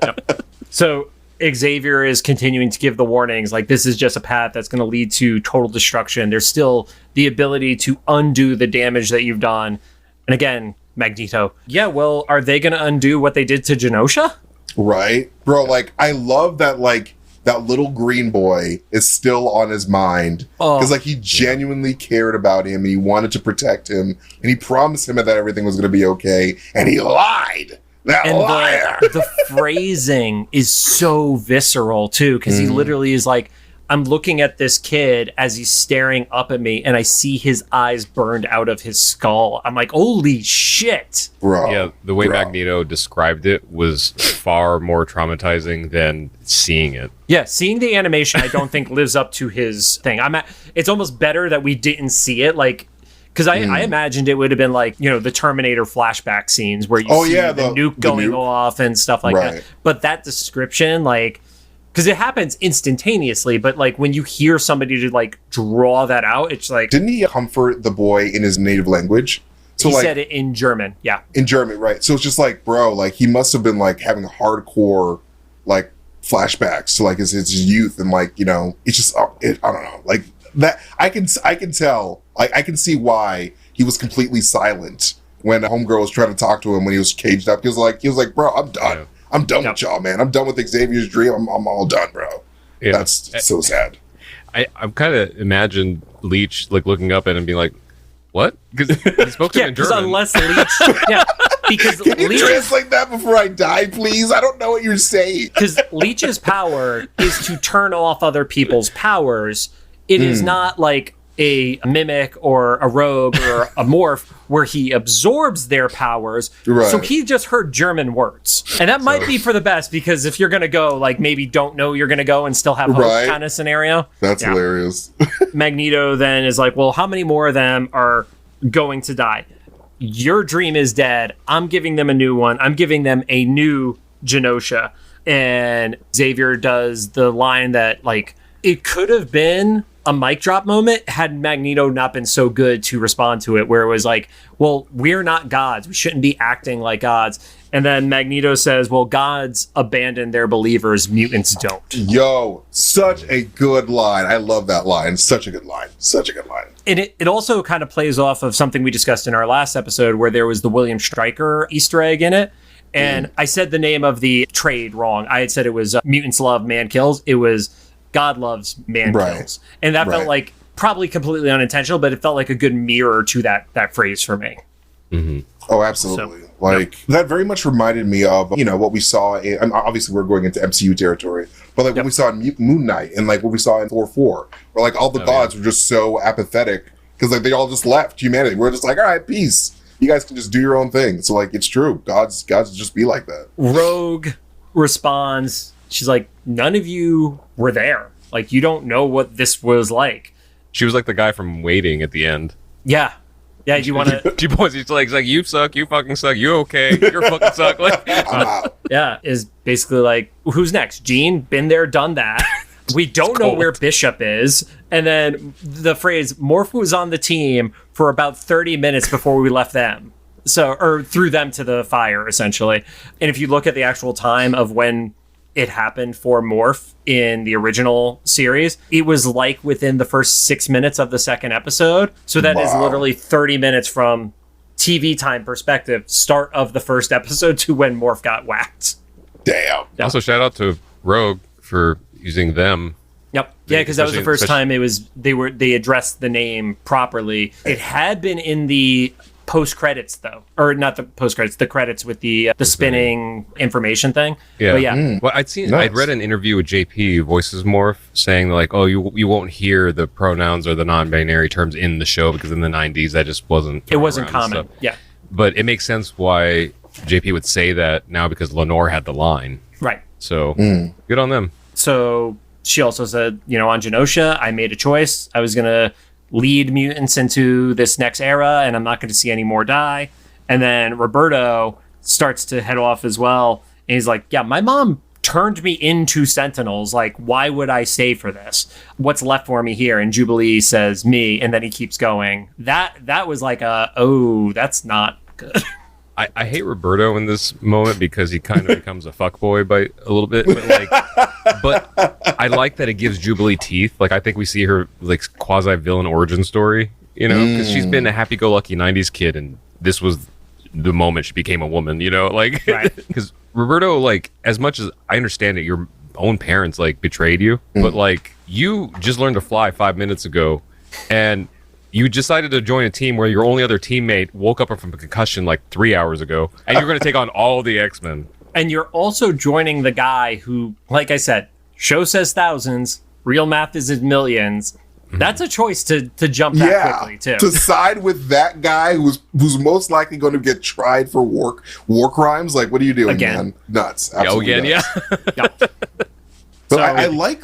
Yep. So Xavier is continuing to give the warnings, like this is just a path that's going to lead to total destruction. There's still the ability to undo the damage that you've done. And again, Magneto, yeah, well, are they going to undo what they did to Genosha? Right? Bro, like, I love that, like, that little green boy is still on his mind. Because, like, he genuinely cared about him, and he wanted to protect him, and he promised him that everything was going to be okay, and he lied! That liar! The phrasing is so visceral, too, because he literally is like, I'm looking at this kid as he's staring up at me, and I see his eyes burned out of his skull. I'm like, holy shit. Bro. Yeah, the way Magneto described it was far more traumatizing than seeing it. Yeah, seeing the animation, I don't think lives up to his thing. It's almost better that we didn't see it, like, because I imagined it would have been like, you know, the Terminator flashback scenes where you see the nuke going off and stuff like that. But that description, like, because it happens instantaneously, but like when you hear somebody to like draw that out, it's like... Didn't he comfort the boy in his native language? So he said it in German, yeah. In German, right. So it's just like, bro, like he must have been like having hardcore like flashbacks to like his youth, and like, you know, it's just, I don't know, like that. I can tell, I can see why he was completely silent when Homegirl was trying to talk to him when he was caged up. He was like, bro, I'm done. Yeah. I'm done with y'all, man. I'm done with Xavier's dream. I'm all done, bro. Yeah. That's so sad. I'm kind of imagine Leech like looking up at him and being like, "What?" Because he spoke to him in German. Unless Leech, because can you translate that before I die, please? I don't know what you're saying. Because Leech's power is to turn off other people's powers. It is not like a mimic or a rogue or a morph where he absorbs their powers. Right. So he just heard German words. And that might be for the best, because if you're going to go, like, maybe don't know you're going to go and still have hope kind of scenario. That's hilarious. Magneto then is like, well, how many more of them are going to die? Your dream is dead. I'm giving them a new one. I'm giving them a new Genosha. And Xavier does the line that, like, it could have been a mic drop moment had Magneto not been so good to respond to it, where it was like, well, we're not gods. We shouldn't be acting like gods. And then Magneto says, well, gods abandon their believers, mutants don't. Yo, such a good line. I love that line. Such a good line. Such a good line. And it also kind of plays off of something we discussed in our last episode where there was the William Stryker Easter egg in it. And I said the name of the trade wrong. I had said it was Mutants Love, Man Kills. It was God Loves, Man Kills. And that felt like probably completely unintentional, but it felt like a good mirror to that phrase for me. Mm-hmm. Oh, absolutely. So, that very much reminded me of, you know, what we saw in, and obviously we're going into MCU territory, but like what we saw in Moon Knight and like what we saw in Thor 4, where like all the gods were just so apathetic because like they all just left humanity. We're just like, all right, peace. You guys can just do your own thing. So like, it's true. Gods just be like that. Rogue responds. She's like, none of you were there. Like, you don't know what this was like. She was like the guy from Waiting at the end. Yeah. Yeah, do you want to... She points, she's like, you suck, you fucking suck, you okay, you're fucking suck. Like, yeah, is basically like, who's next? Jean, been there, done that. We don't know where Bishop is. And then the phrase, Morph was on the team for about 30 minutes before we left them. So, or threw them to the fire, essentially. And if you look at the actual time of when it happened for Morph in the original series, it was like within the first 6 minutes of the second episode. So that is literally 30 minutes from TV time perspective, start of the first episode to when Morph got whacked. Damn. Yeah. Also, shout out to Rogue for using them. Yep. Yeah, because that was the first time they addressed the name properly. It had been in the post credits though, or not the post credits, the credits with the spinning information thing. Yeah, but yeah. Well, I'd read an interview with JP Voices Morph saying like, oh, you won't hear the pronouns or the non-binary terms in the show because in the 90s that just wasn't. It wasn't common. Yeah, but it makes sense why JP would say that now because Lenore had the line. Right. So good on them. So she also said, you know, on Genosha, I made a choice. I was gonna lead mutants into this next era, and I'm not going to see any more die. And then Roberto starts to head off as well, and he's like, yeah, my mom turned me into Sentinels. Like, why would I stay for this? What's left for me here? And Jubilee says me, and then he keeps going. That was like that's not good. I hate Roberto in this moment because he kind of becomes a fuckboy by a little bit. But I like that it gives Jubilee teeth. Like, I think we see her like quasi-villain origin story, you know, because she's been a happy-go-lucky 90s kid, and this was the moment she became a woman, you know, like, because Roberto, like, as much as I understand that your own parents like betrayed you, but like, you just learned to fly 5 minutes ago, and you decided to join a team where your only other teammate woke up from a concussion like 3 hours ago, and you're going to take on all the X-Men. And you're also joining the guy who, like I said, show says thousands, real math is in millions. That's a choice to jump that quickly, too. To side with that guy who's most likely going to get tried for war crimes. Like, what are you doing, man? Nuts. Absolutely nuts. But I like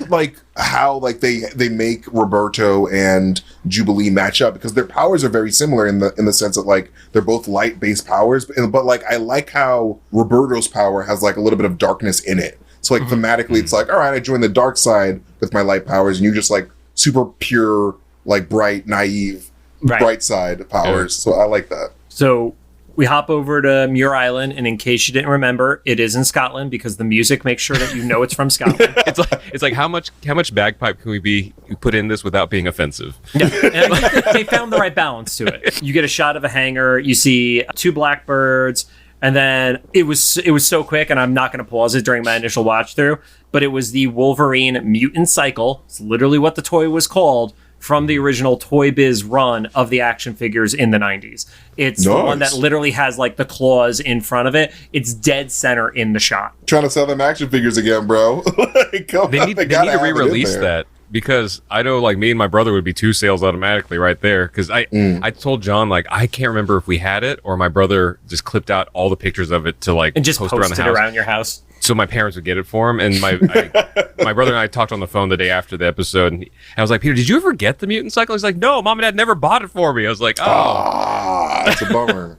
how like they make Roberto and Jubilee match up, because their powers are very similar in the sense that like they're both light based powers, but like I like how Roberto's power has like a little bit of darkness in it. So like thematically, it's like, all right, I join the dark side with my light powers, and you just like super pure, like bright, naive, bright side powers. So I like that. So we hop over to Muir Island, and in case you didn't remember, it is in Scotland because the music makes sure that you know it's from Scotland. It's like how much bagpipe can we put in this without being offensive? Yeah, and I think they found the right balance to it. You get a shot of a hangar, you see two blackbirds, and then it was so quick, and I'm not going to pause it during my initial watch through, but it was the Wolverine Mutant Cycle. It's literally what the toy was called, from the original Toy Biz run of the action figures in the 90s. It's the one that literally has like the claws in front of it. It's dead center in the shot. Trying to sell them action figures again, bro. They need to re-release that, because I know like me and my brother would be two sales automatically right there, because I told John, like, I can't remember if we had it or my brother just clipped out all the pictures of it to like and just post around the house. Around your house. So my parents would get it for him, and my brother and I talked on the phone the day after the episode, and I was like, Peter, did you ever get the Mutant Cycle? He's like, no, Mom and Dad never bought it for me. I was like, that's a bummer.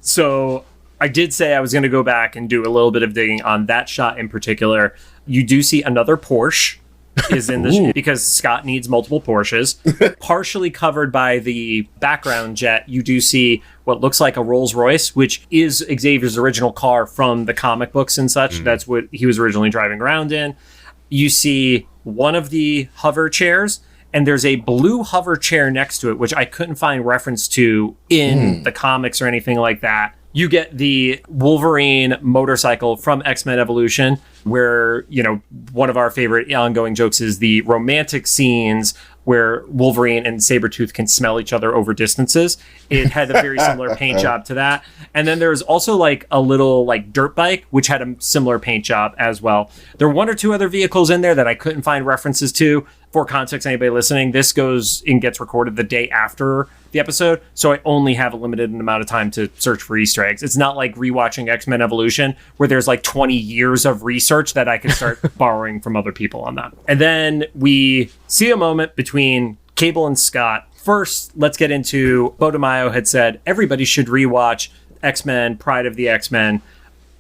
So I did say I was going to go back and do a little bit of digging on that shot in particular. You do see another Porsche is in the because Scott needs multiple Porsches. Partially covered by the background jet, you do see what looks like a Rolls Royce, which is Xavier's original car from the comic books and such. That's what he was originally driving around in. You see one of the hover chairs, and there's a blue hover chair next to it, which I couldn't find reference to in the comics or anything like that. You get the Wolverine motorcycle from X-Men Evolution, where, you know, one of our favorite ongoing jokes is the romantic scenes where Wolverine and Sabretooth can smell each other over distances. It had a very similar paint job to that. And then there's also like a little like dirt bike, which had a similar paint job as well. There were one or two other vehicles in there that I couldn't find references to. For context, anybody listening, this goes and gets recorded the day after the episode, so I only have a limited amount of time to search for Easter eggs. It's not like rewatching X-Men Evolution, where there's like 20 years of research that I can start borrowing from other people on that. And then we see a moment between Cable and Scott. First, let's get into, Bo DeMaio had said everybody should rewatch X-Men, Pride of the X-Men.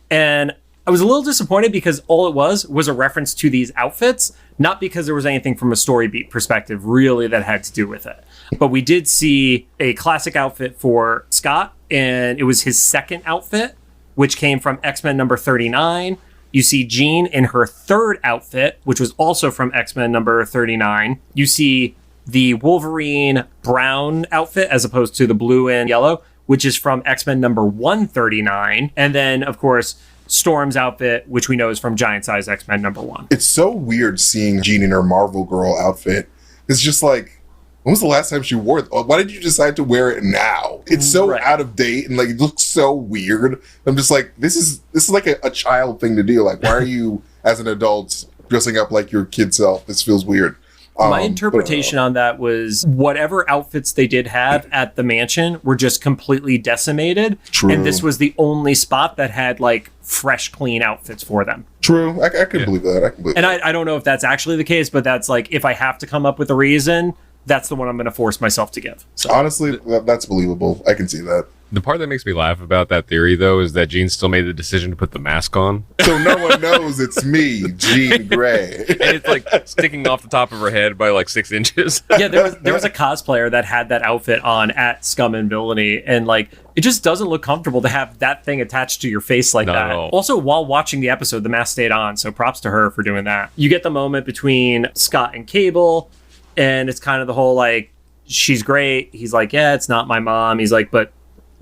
And I was a little disappointed because all it was a reference to these outfits, not because there was anything from a story beat perspective really that had to do with it. But we did see a classic outfit for Scott, and it was his second outfit, which came from X-Men number 39. You see Jean in her third outfit, which was also from X-Men number 39. You see the Wolverine brown outfit as opposed to the blue and yellow, which is from X-Men number 139. And then, of course, Storm's outfit, which we know is from Giant Size X-Men number 1. It's so weird seeing Jean in her Marvel Girl outfit. It's just like, when was the last time she wore it? Why did you decide to wear it now? It's so out of date, and like it looks so weird. I'm just like, this is like a child thing to do. Like, why are you, as an adult, dressing up like your kid self? This feels weird. My interpretation on that was whatever outfits they did have at the mansion were just completely decimated. True. And this was the only spot that had like fresh, clean outfits for them. True. I can believe that. And I don't know if that's actually the case, but that's like, if I have to come up with a reason, that's the one I'm going to force myself to give. So Honestly, that's believable. I can see that. The part that makes me laugh about that theory, though, is that Jean still made the decision to put the mask on. So no one knows it's me, Jean Grey. And it's like sticking off the top of her head by like 6 inches. yeah, there was a cosplayer that had that outfit on at Scum and Villainy, and like it just doesn't look comfortable to have that thing attached to your face like Not that. at all. Also, while watching the episode, the mask stayed on, so props to her for doing that. You get the moment between Scott and Cable, and it's kind of the whole like, she's great. He's like, yeah, it's not my mom. He's like, but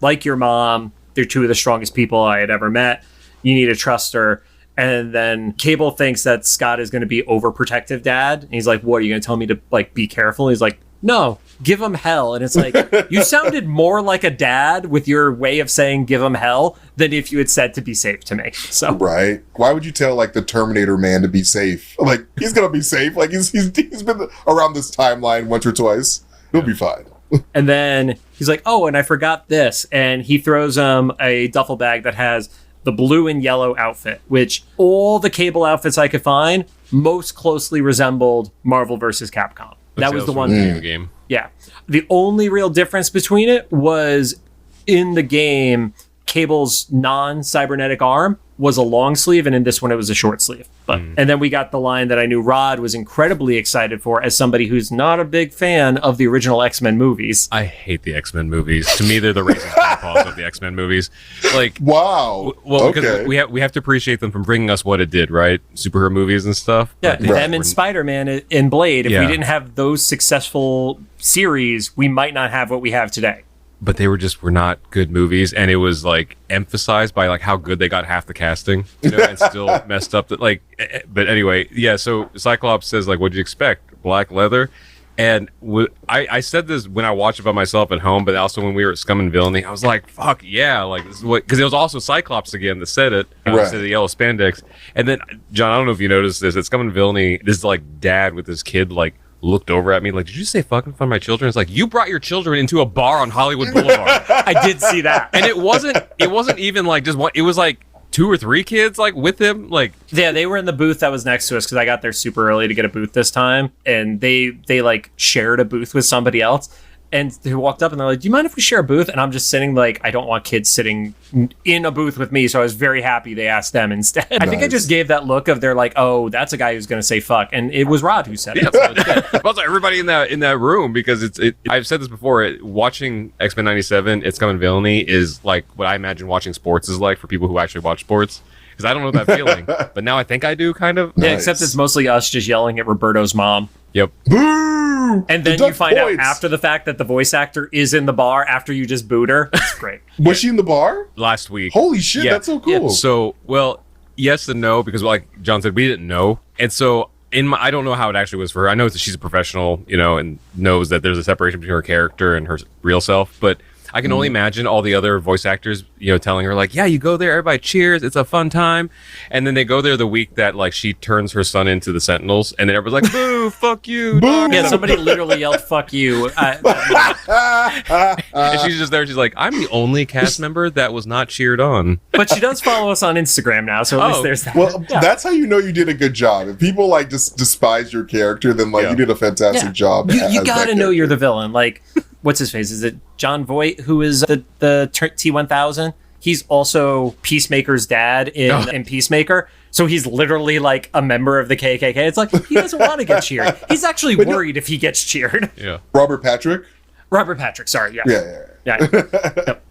like your mom, they're two of the strongest people I had ever met. You need to trust her. And then Cable thinks that Scott is going to be overprotective dad. And he's like, what, are you going to tell me to like be careful? He's like, no, give him hell. And it's like, you sounded more like a dad with your way of saying give him hell than if you had said to be safe to me. So Right? Why would you tell like the Terminator man to be safe? Like he's gonna be safe. Like he's been around this timeline once or twice. He'll be fine. And then he's like, oh, and I forgot this. And he throws him a duffel bag that has the blue and yellow outfit, which all the Cable outfits I could find most closely resembled Marvel vs. Capcom. That was the one. Video game. Yeah. The only real difference between it was in the game, Cable's non-cybernetic arm was a long sleeve, and in this one it was a short sleeve. But and then we got the line that I knew Rod was incredibly excited for as somebody who's not a big fan of the original X-Men movies. I hate the X-Men movies. To me, they're the racist grandpas of the X-Men movies. Like, Wow. well, Okay. because we have to appreciate them from bringing us what it did, right? Superhero movies and stuff. Yeah, But they them were- and Spider-Man and Blade. If we Yeah. didn't have those successful series, we might not have what we have today. but they were not good movies, and it was like emphasized by like how good they got half the casting, you know, and still messed up that like. But anyway, yeah. So Cyclops says like, "What'd you expect? Black leather?" And I said this when I watched it by myself at home, but also when we were at Scum and Villainy, I was like, "Fuck yeah!" Like this is what, because it was also Cyclops again that said it. Right. Said the yellow spandex, and then John, I don't know if you noticed this. At Scum and Villainy, this like dad with his kid like looked over at me like, "Did you say fucking fun my children?" It's like, you brought your children into a bar on Hollywood Boulevard. I did see that. And it wasn't even like just one, it was like 2 or 3 kids like with him, like Yeah, they were in the booth that was next to us because I got there super early to get a booth this time, and they like shared a booth with somebody else. And they walked up and they're like, "Do you mind if we share a booth?" And I'm just sitting like, I don't want kids sitting in a booth with me, so I was very happy they asked them instead. I think I just gave that look of they're like, "Oh, that's a guy who's going to say fuck," and it was Rod who said it. So it's good. also everybody in that room, because it I've said this before, watching X-Men 97, It's Coming Villainy is like what I imagine watching sports is like for people who actually watch sports, because I don't know that feeling, but now I think I do kind of. Yeah, Nice. except it's mostly us just yelling at Roberto's mom. Yep. Boo! And then you find out after the fact that the voice actor is in the bar after you just booed her. It's great. Was she in the bar? Last week. Holy shit, Yeah. that's so cool. So, well, yes and no, because like John said, we didn't know. And so I don't know how it actually was for her. I know that she's a professional, you know, and knows that there's a separation between her character and her real self, but I can only imagine all the other voice actors, you know, telling her like, "Yeah, you go there, everybody cheers, it's a fun time." And then they go there the week that like she turns her son into the Sentinels, and then everybody's like, "Boo, fuck you." dog." Yeah, somebody literally yelled "fuck you." And she's just there. She's like, "I'm the only cast member that was not cheered on." But she does follow us on Instagram now, so at least Oh. there's that. Well, Yeah. that's how you know you did a good job. If people like just despise your character, then like Yeah. you did a fantastic Yeah. job. You as gotta that know you're the character. villain. Like, what's his face? Is it John Voight, who is the T-1000? He's also Peacemaker's dad in Peacemaker. So he's literally like a member of the KKK. It's like, he doesn't want to get cheered. He's actually worried if he gets cheered. Yeah. Robert Patrick. Robert Patrick, sorry. Yeah. Yeah. Yep.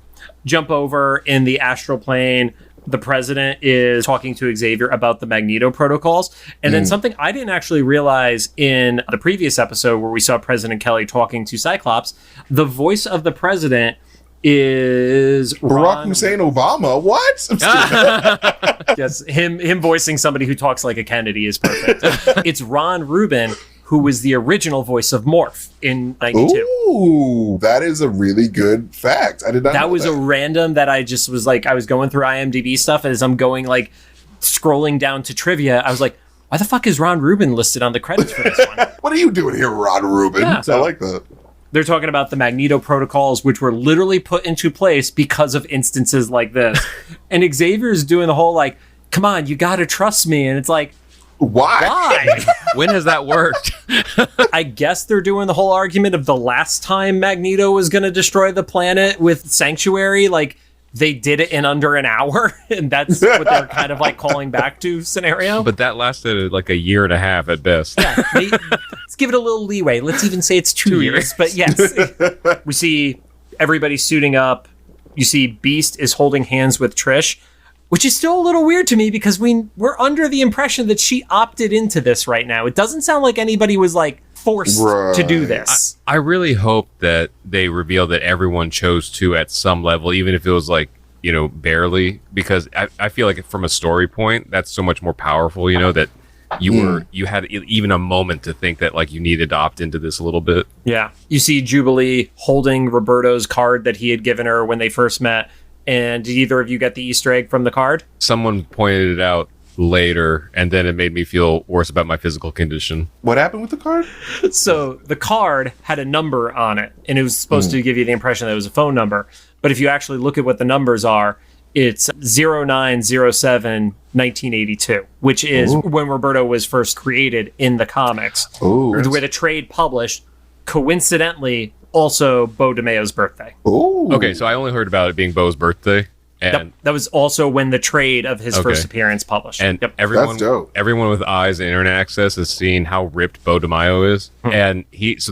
Jump over in the astral plane. The president is talking to Xavier about the Magneto protocols. And then something I didn't actually realize in the previous episode where we saw President Kelly talking to Cyclops, the voice of the president is Barack Hussein Obama. What? I'm just kidding. Yes, him voicing somebody who talks like a Kennedy is perfect. It's Ron Rubin, who was the original voice of Morph in 92. Ooh, that is a really good fact. I did not know That was a random that I just was like, I was going through IMDb stuff, and as I'm going like scrolling down to trivia, I was like, why the fuck is Ron Rubin listed on the credits for this one? What are you doing here, Rod Rubin? Yeah. I like that. They're talking about the Magneto protocols, which were literally put into place because of instances like this. And Xavier's doing the whole like, come on, you gotta trust me. And it's like, Why? When has that worked? I guess they're doing the whole argument of the last time Magneto was going to destroy the planet with Sanctuary. Like, they did it in under an hour, and that's what they're kind of like calling back to scenario. But that lasted like a year and a half at best. Yeah, let's give it a little leeway. Let's even say it's 2 years. But yes, we see everybody suiting up. You see Beast is holding hands with Trish, which is still a little weird to me because we're under the impression that she opted into this right now. It doesn't sound like anybody was like forced to do this. I really hope that they reveal that everyone chose to at some level, even if it was like, barely, because I feel like from a story point, that's so much more powerful, that you had even a moment to think that like you needed to opt into this a little bit. Yeah. You see Jubilee holding Roberto's card that he had given her when they first met. And did either of you get the Easter egg from the card? Someone pointed it out later, and then it made me feel worse about my physical condition. What happened with the card? So the card had a number on it, and it was supposed to give you the impression that it was a phone number. But if you actually look at what the numbers are, it's 0907-1982, which is when Roberto was first created in the comics. Where the trade published, coincidentally, also Bo DeMeo's birthday. Okay, so I only heard about it being Bo's birthday. And that was also when the trade of his first appearance published. And everyone with eyes and internet access has seen how ripped Bo DeMaio is. And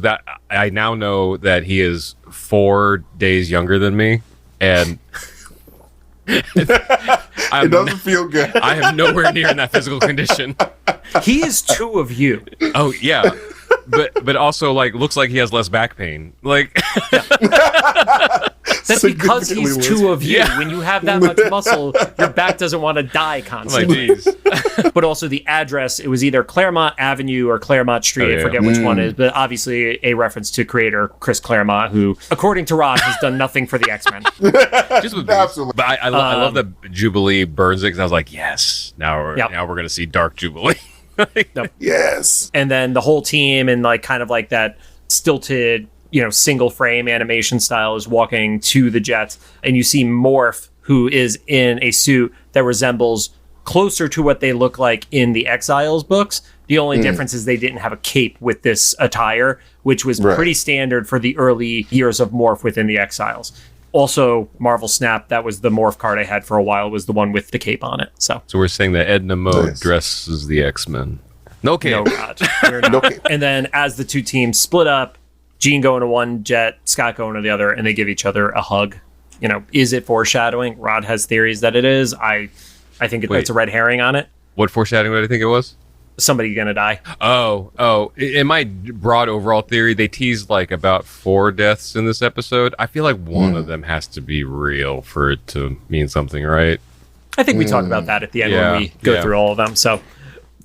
that I now know that he is 4 days younger than me. And it doesn't feel good. I am nowhere near in that physical condition. He is 2 of you. Oh, yeah. But also, like, looks like he has less back pain. Like, that's because he's 2 of you. Yeah. When you have that much muscle, your back doesn't want to die constantly. Like, but also the address, it was either Claremont Avenue or Claremont Street. I forget which one it is, but obviously a reference to creator Chris Claremont, who, according to Rod, has done nothing for the X-Men. Just with absolutely. But I love that Jubilee burns it, because I was like, yes, now we're going to see Dark Jubilee. Yes. And then the whole team and like kind of like that stilted, single frame animation style is walking to the jets, and you see Morph, who is in a suit that resembles closer to what they look like in the Exiles books. The only difference is they didn't have a cape with this attire, which was pretty standard for the early years of Morph within the Exiles. Also, Marvel Snap, that was the Morph card I had for a while, was the one with the cape on it. So we're saying that Edna Mode dresses the X-Men. No cape. No, God. No cape. And then as the 2 teams split up, Jean going to one jet, Scott going to the other, and they give each other a hug. Is it foreshadowing? Rod has theories that it is. I think it's a red herring on it. What foreshadowing did I think it was? Somebody gonna die. In my broad overall theory, they teased like about 4 deaths in this episode. I feel like one of them has to be real for it to mean something, right? I think we talk about that at the end when we go through all of them. So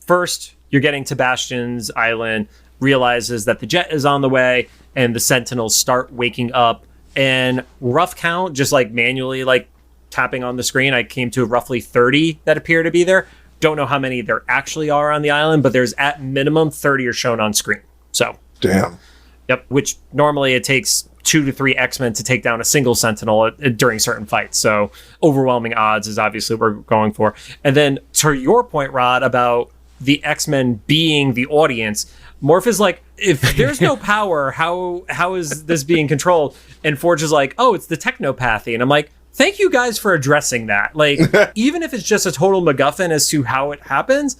first, you're getting to Bastion's island, realizes that the jet is on the way, and the Sentinels start waking up. And rough count, just like manually like tapping on the screen, I came to roughly 30 that appear to be there. Don't know how many there actually are on the island, but there's at minimum 30 are shown on screen. So, damn. Yep. Which normally it takes 2 to 3 X-Men to take down a single Sentinel during certain fights. So, overwhelming odds is obviously what we're going for. And then to your point, Rod, about the X-Men being the audience, Morph is like, if there's no power, how is this being controlled? And Forge is like, oh, it's the technopathy. And I'm like, thank you guys for addressing that. Like, even if it's just a total MacGuffin as to how it happens,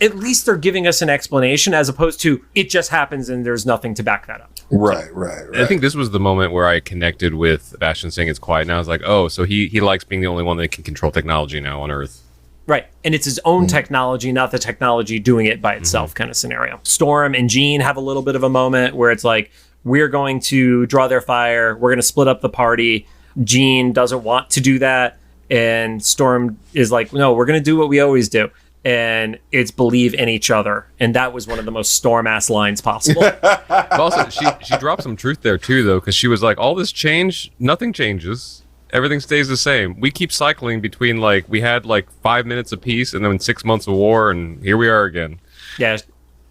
at least they're giving us an explanation, as opposed to it just happens and there's nothing to back that up. Right. I think this was the moment where I connected with Bastion saying it's quiet now. I was like, oh, so he likes being the only one that can control technology now on Earth. Right. And it's his own technology, not the technology doing it by itself kind of scenario. Storm and Jean have a little bit of a moment where it's like, we're going to draw their fire. We're going to split up the party. Jean doesn't want to do that. And Storm is like, no, we're going to do what we always do. And it's believe in each other. And that was one of the most Storm-ass lines possible. But also, she dropped some truth there, too, though, because she was like, all this change, nothing changes. Everything stays the same. We keep cycling between, like, we had, like, 5 minutes of peace and then 6 months of war, and here we are again. Yeah,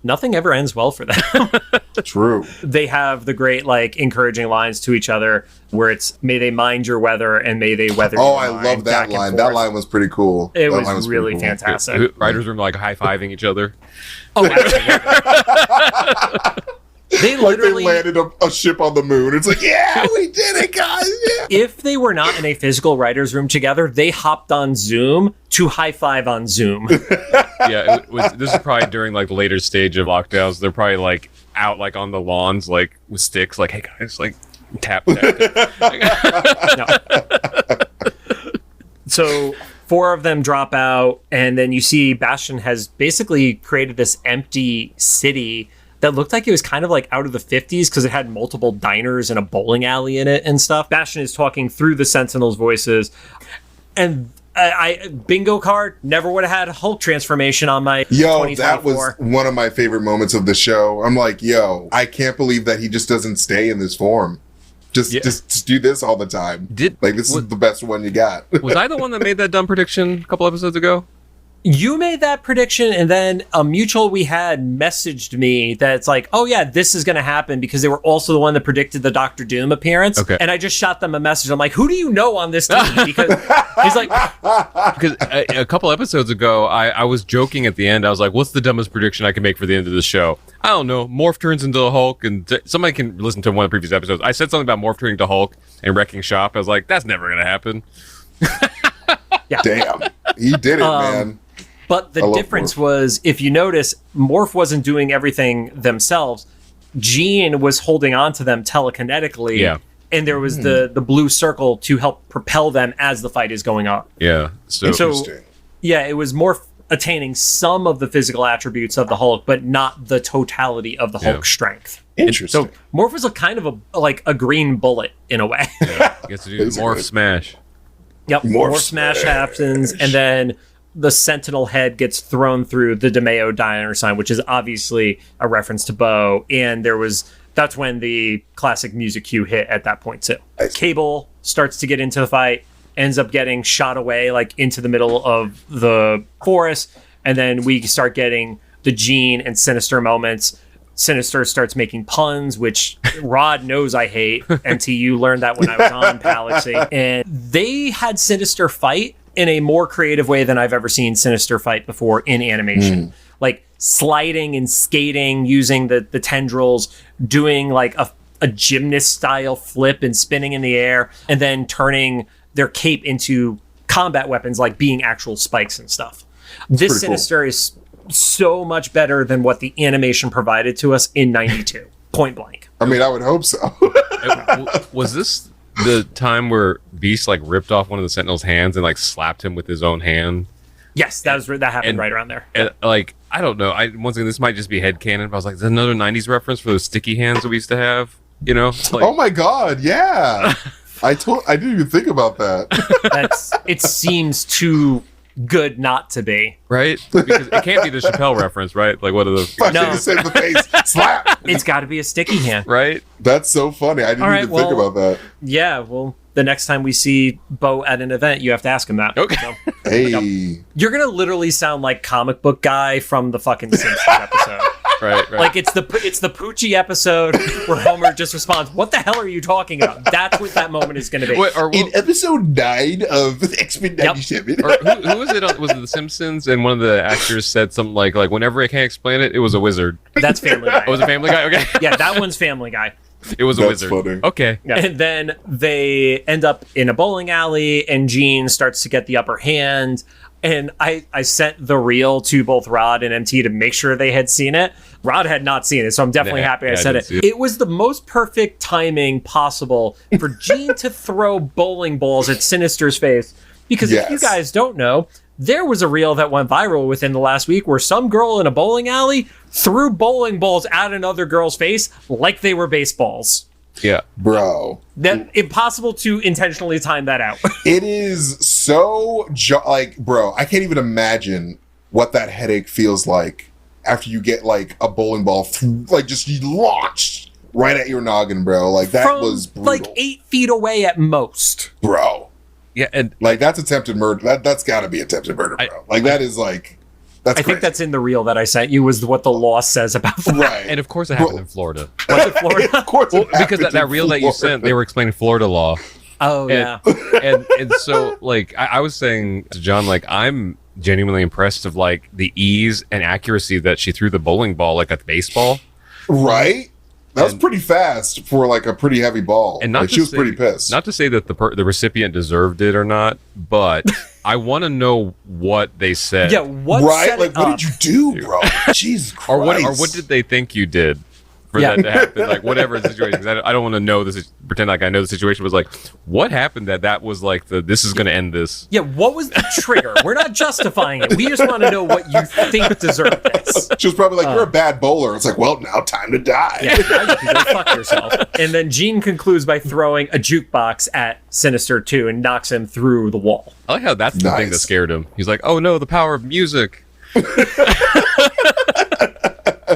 nothing ever ends well for them. True. They have the great, like, encouraging lines to each other where it's, may they mind your weather and may they weather Oh, your I mind, love that back and line. That forth. line was pretty cool. It That line was pretty really cool. fantastic. Writers' room like high-fiving each other. Oh, absolutely. They Like they literally, landed a ship on the moon. It's like, yeah, we did it, guys. Yeah. if they were not in a physical writer's room together, they hopped on Zoom to high five on Zoom. Yeah, this is probably during like the later stage of lockdowns. They're probably like out like on the lawns like with sticks, like, hey guys, like tap. No. So 4 of them drop out, and then you see Bastion has basically created this empty city that looked like it was kind of like out of the 50s because it had multiple diners and a bowling alley in it and stuff. Bastion is talking through the Sentinels' voices, and I bingo card, never would have had a Hulk transformation on my Yo, 2024. that was one of my favorite moments of the show. I'm like, yo, I can't believe that he just doesn't stay in this form. Just do this all the time. This is the best one you got. Was I the one that made that dumb prediction a couple episodes ago? You made that prediction, and then a mutual we had messaged me that it's like, oh yeah, this is going to happen because they were also the one that predicted the Doctor Doom appearance. Okay. And I just shot them a message. I'm like, who do you know on this team? Because he's like, Because a couple episodes ago, I was joking at the end. I was like, what's the dumbest prediction I can make for the end of the show? I don't know. Morph turns into the Hulk, and somebody can listen to one of the previous episodes. I said something about Morph turning to Hulk and wrecking shop. I was like, that's never going to happen. yeah. Damn, he did it, man. But the difference was, if you notice, Morph wasn't doing everything themselves. Jean was holding on to them telekinetically. Yeah. And there was the blue circle to help propel them as the fight is going on. Yeah. So yeah, it was Morph attaining some of the physical attributes of the Hulk, but not the totality of the Hulk's strength. Interesting. So Morph was a kind of a green bullet in a way. Yeah, gets to do the Morph smash. Yep. Morph smash happens, and then the Sentinel head gets thrown through the DeMeo diner sign, which is obviously a reference to Bo. And that's when the classic music cue hit at that point too. Cable starts to get into the fight, ends up getting shot away like into the middle of the forest, and then we start getting the Jean and Sinister moments. Sinister starts making puns, which Rod knows I hate. NTU learned that when I was on Palaxy. And they had Sinister fight in a more creative way than I've ever seen Sinister fight before in animation. Like sliding and skating, using the tendrils, doing like a gymnast style flip and spinning in the air, and then turning their cape into combat weapons, like being actual spikes and stuff. This Sinister is so much better than what the animation provided to us in 92. Point blank. I mean, I would hope so. Was this the time where Beast like ripped off one of the Sentinel's hands and like slapped him with his own hand? Yes, that happened right around there. And, like, I don't know. Once again, this might just be headcanon, but I was like, is that another 90s reference for those sticky hands that we used to have? You know? Like, oh my god, yeah. I didn't even think about that. It seems too good not to be. right? Because it can't be the Chappelle reference, right? Like, what are the... No. Save the face. Slap. It's got to be a sticky hand. Right? That's so funny. I didn't even think about that. Yeah, well, the next time we see Bo at an event, you have to ask him that. Okay. So, Hey. you're going to literally sound like comic book guy from the fucking Simpsons episode. Right. Like it's the Poochie episode where Homer just responds, "What the hell are you talking about?" That's what that moment is going to be. Wait, In episode 9 of X-Men 97. Or who was it? Was it The Simpsons? And one of the actors said something like whenever I can't explain it, it was a wizard. That's Family Guy. Oh, was it Family Guy? Okay. Yeah, that one's Family Guy. It was a That's wizard. funny. Okay. Yeah. And then they end up in a bowling alley, and Jean starts to get the upper hand. And I sent the reel to both Rod and MT to make sure they had seen it. Rod had not seen it, so I'm definitely happy I said it. It was the most perfect timing possible for Jean to throw bowling balls at Sinister's face. Because if you guys don't know, there was a reel that went viral within the last week where some girl in a bowling alley threw bowling balls at another girl's face like they were baseballs. Yeah. Bro. That impossible to intentionally time that out. It is so bro, I can't even imagine what that headache feels like after you get like a bowling ball just launched right at your noggin, bro. Like that was brutal. Like 8 feet away at most. Bro. Yeah, and like that's attempted murder. That's got to be attempted murder, bro. That is like That's I think that's in the reel that I sent you was what the law says about that. right. And of course, it happened in Florida. Was it Florida? Of course, Well, because that reel that you sent, they were explaining Florida law. Oh, yeah. And so, like, I was saying to John, like, I'm genuinely impressed of, like, the ease and accuracy that she threw the bowling ball, like, at the baseball. Right? That was pretty fast for, like, a pretty heavy ball. And not like, to she was say- pretty pissed. Not to say that the recipient deserved it or not, but I want to know what they said. Yeah, what right? set Like, it what up? did you do, bro? Jesus Christ. Or what did they think you did for Yeah. that to happen? Like, whatever the situation. 'Cause I don't want to know this. Pretend like I know the situation. Was like, what happened that was like this is going to end this. Yeah, what was the trigger? We're not justifying it. We just want to know what you think deserved this. She was probably like, you're a bad bowler. It's like, well, now time to die. Yeah, you can go fuck yourself. And then Jean concludes by throwing a jukebox at Sinister 2 and knocks him through the wall. I like how that's the thing that Nice. scared him. He's like, oh no, the power of music.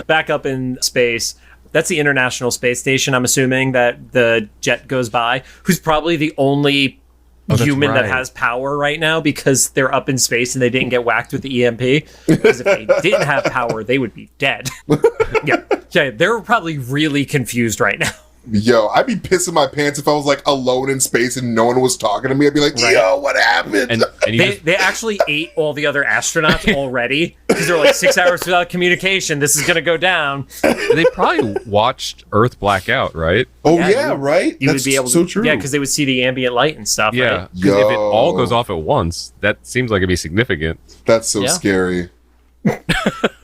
Back up in space. That's the International Space Station, I'm assuming, that the jet goes by, who's probably the only human that right. has power right now because they're up in space and they didn't get whacked with the EMP. Because if they didn't have power, they would be dead. Yeah, they're probably really confused right now. Yo, I'd be pissing my pants if I was like alone in space and no one was talking to me. I'd be like, Right. yo, what happened? And you They actually ate all the other astronauts already because they're like 6 hours without communication. This is going to go down. they probably watched Earth black out, right? oh, yeah, yeah, you- right? You That's would be able so to, true. yeah, because they would see the ambient light and stuff. Yeah. Right? 'Cause if it all Yo. goes off at once, that seems like it'd be significant. That's so Yeah. scary.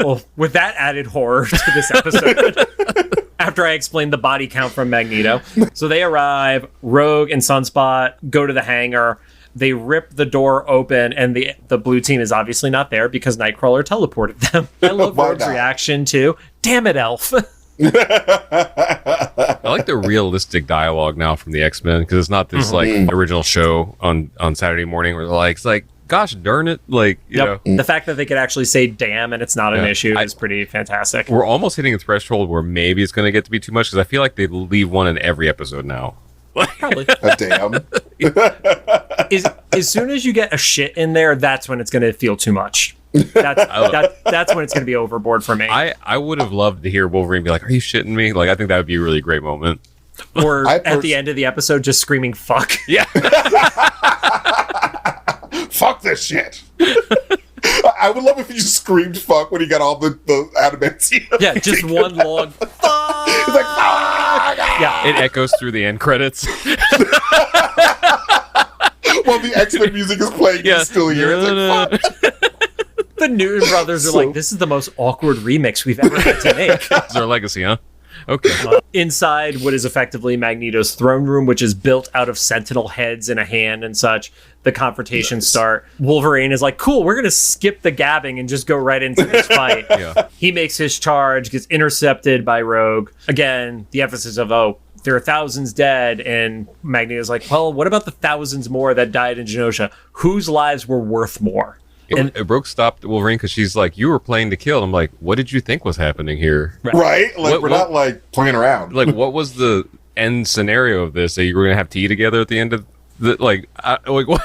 Well, with that added horror to this episode, after I explained the body count from Magneto. So they arrive, Rogue and Sunspot go to the hangar. They rip the door open, and the blue team is obviously not there because Nightcrawler teleported them. I love Why Rogue's not? reaction to, damn it, Elf. I like the realistic dialogue now from the X-Men because it's not this like original show on Saturday morning where they're like, it's like, gosh darn it, like you know. The fact that they could actually say damn and it's not an Yeah. issue is pretty fantastic. We're almost hitting a threshold where maybe it's going to get to be too much because I feel like they leave one in every episode now. Probably. Damn. As soon as you get a shit in there, that's when it's going to feel too much. That's when it's going to be overboard for me. I would have loved to hear Wolverine be like, "Are you shitting me?" Like I think that would be a really great moment. Or I at the end of the episode, just screaming "fuck." Yeah, Fuck this shit. I would love if he just screamed fuck when he got all the adamantium. Yeah, just one long fuck. He's like, fuck! Yeah, it echoes through the end credits. While the X-Men music is playing, you still hear it. It's like, fuck. the Newton brothers are So- like, "This is the most awkward remix we've ever had to make." It's our legacy, huh? Okay. Inside what is effectively Magneto's throne room, which is built out of sentinel heads and a hand and such, the confrontations start. Wolverine is like, cool, we're going to skip the gabbing and just go right into this fight. Yeah. He makes his charge, gets intercepted by Rogue. Again, the emphasis of, there are thousands dead. And Magneto's like, well, what about the thousands more that died in Genosha? Whose lives were worth more? And Brooke stopped Wolverine because she's like, "You were playing to kill." I'm like, "What did you think was happening here? Right? Like, What- we're what- not, like, playing around. Like, what was the end scenario of this? That you were gonna have tea together at the end of the like what?"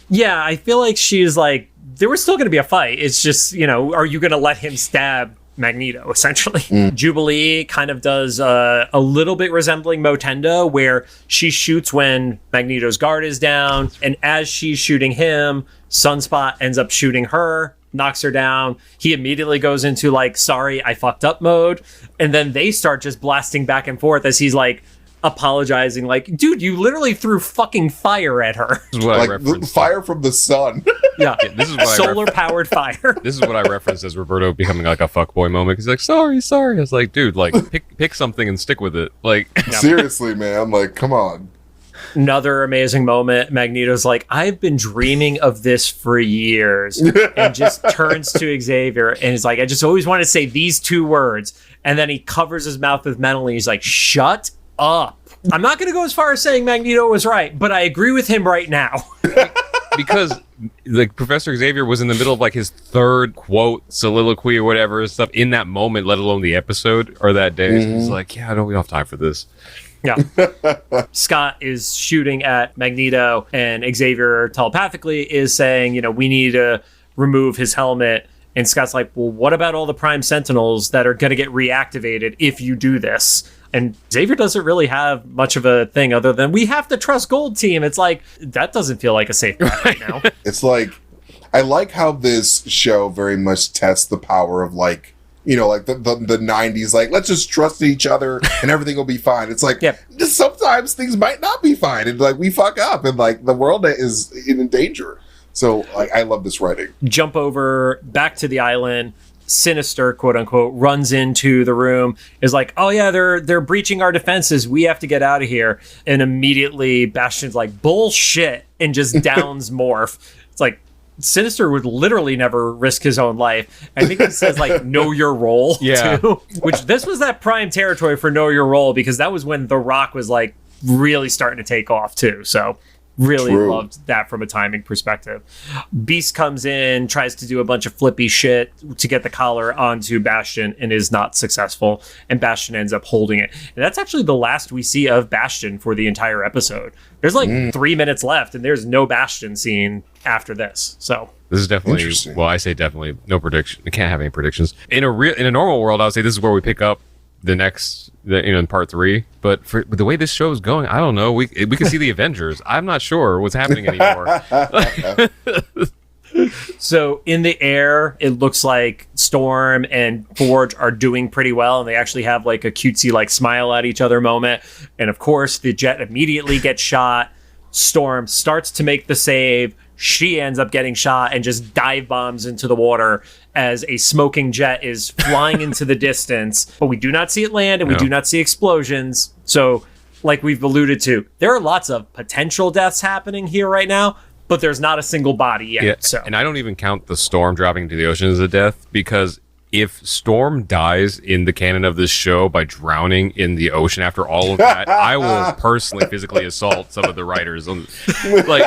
yeah, I feel like she's like, there was still going to be a fight. It's just, are you going to let him stab Magneto, essentially? Jubilee kind of does a little bit resembling Motenda, where she shoots when Magneto's guard is down, and as she's shooting him, Sunspot ends up shooting her, knocks her down. He immediately goes into like, sorry, I fucked up mode, and then they start just blasting back and forth as he's like apologizing, like, dude, you literally threw fucking fire at her. This is what I Like, referenced. fire from the sun. Yeah, This is what solar powered fire. This is what I referenced as Roberto becoming like a fuckboy moment. He's like, sorry. I was like, dude, like pick something and stick with it. Like, Seriously, man. Like, come on. Another amazing moment. Magneto's like, I've been dreaming of this for years, and just turns to Xavier and is like, I just always want to say these two words. And then he covers his mouth with metal and he's like, shut up. I'm not going to go as far as saying Magneto was right, but I agree with him right now. because like Professor Xavier was in the middle of like his third quote soliloquy or whatever stuff in that moment, let alone the episode or that day. So he's like, yeah, no, we don't have time for this. Yeah. Scott is shooting at Magneto, and Xavier telepathically is saying, we need to remove his helmet. And Scott's like, well, what about all the Prime Sentinels that are going to get reactivated if you do this? And Xavier doesn't really have much of a thing other than, we have to trust Gold Team. It's like, that doesn't feel like a safe bet right now. It's like, I like how this show very much tests the power of like, you know, like the 90s, like, let's just trust each other and everything will be fine. It's like, just sometimes things might not be fine. And like, we fuck up and like the world is in danger. So like, I love this writing. Jump over back to the island. Sinister, quote unquote, runs into the room, is like, oh yeah, they're breaching our defenses. We have to get out of here. And immediately Bastion's like, bullshit, and just downs Morph. It's like, Sinister would literally never risk his own life. I think he says like, know your role too. Which this was that prime territory for know your role, because that was when The Rock was like really starting to take off too. So really loved that from a timing perspective. Beast comes in, tries to do a bunch of flippy shit to get the collar onto Bastion and is not successful. And Bastion ends up holding it. And that's actually the last we see of Bastion for the entire episode. There's like 3 minutes left and there's no Bastion scene after this. So this is definitely, well, I say definitely no prediction. I can't have any predictions. In a normal world, I would say this is where we pick up the next, in part 3. But for the way this show is going, I don't know. We can see the Avengers. I'm not sure what's happening anymore. So in the air, it looks like Storm and Forge are doing pretty well, and they actually have like a cutesy like smile at each other moment. And of course, the jet immediately gets shot. Storm starts to make the save. She ends up getting shot and just dive bombs into the water as a smoking jet is flying into the distance. But we do not see it land, and we do not see explosions. So, like we've alluded to, there are lots of potential deaths happening here right now, but there's not a single body yet. Yeah, so. And I don't even count the Storm dropping into the ocean as a death, because if Storm dies in the canon of this show by drowning in the ocean after all of that, I will personally physically assault some of the writers. Like,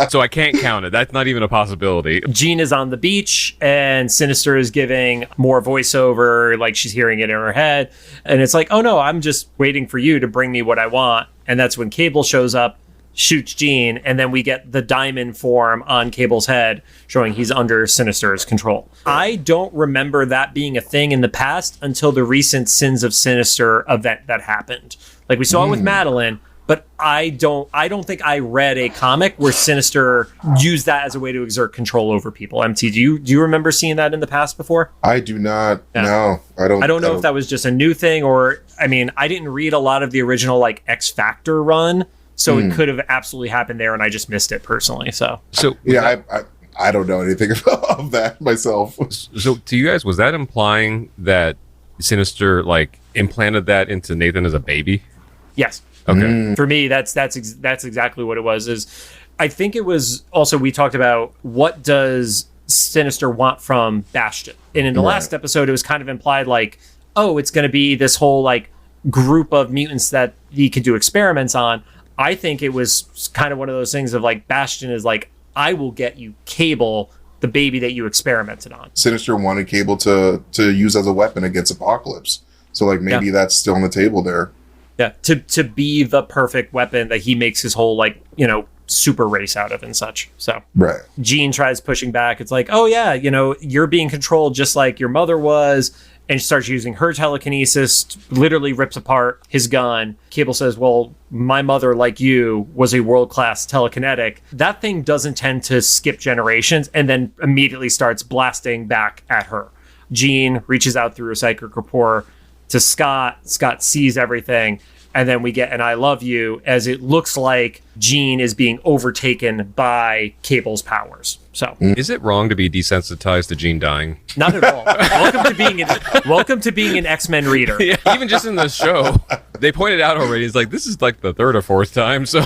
so I can't count it. That's not even a possibility. Jean is on the beach and Sinister is giving more voiceover, like she's hearing it in her head. And it's like, oh no, I'm just waiting for you to bring me what I want. And that's when Cable shows up, shoots Jean, and then we get the diamond form on Cable's head showing he's under Sinister's control. I don't remember that being a thing in the past until the recent Sins of Sinister event that happened. Like we saw it with Madeline, but I don't think I read a comic where Sinister used that as a way to exert control over people. MT, do you remember seeing that in the past before? I do not. Yeah. No, I don't. I don't know if that was just a new thing, or I mean, I didn't read a lot of the original like X Factor run. So it could have absolutely happened there, and I just missed it personally. So yeah, I don't know anything of that myself. So to you guys, was that implying that Sinister like implanted that into Nathan as a baby? Yes. Okay. For me, that's exactly what it was. Is I think it was also, we talked about what does Sinister want from Bastion, and in the last episode, it was kind of implied like, oh, it's going to be this whole like group of mutants that he could do experiments on. I think it was kind of one of those things of like, Bastion is like, I will get you Cable, the baby that you experimented on. Sinister wanted Cable to use as a weapon against Apocalypse. So like maybe that's still on the table there. Yeah, to be the perfect weapon that he makes his whole like, you know, super race out of and such. So Jean tries pushing back. It's like, oh yeah, you know, you're being controlled just like your mother was. And she starts using her telekinesis, literally rips apart his gun. Cable says, well, my mother, like you, was a world-class telekinetic. That thing doesn't tend to skip generations and then immediately starts blasting back at her. Jean reaches out through a psychic rapport to Scott. Scott sees everything. And then we get an I love you, as it looks like Jean is being overtaken by Cable's powers. So is it wrong to be desensitized to Jean dying? Not at all. Welcome to being an X-Men reader. Yeah, even just in the show, they pointed out already. It's like, this is like the third or fourth time. So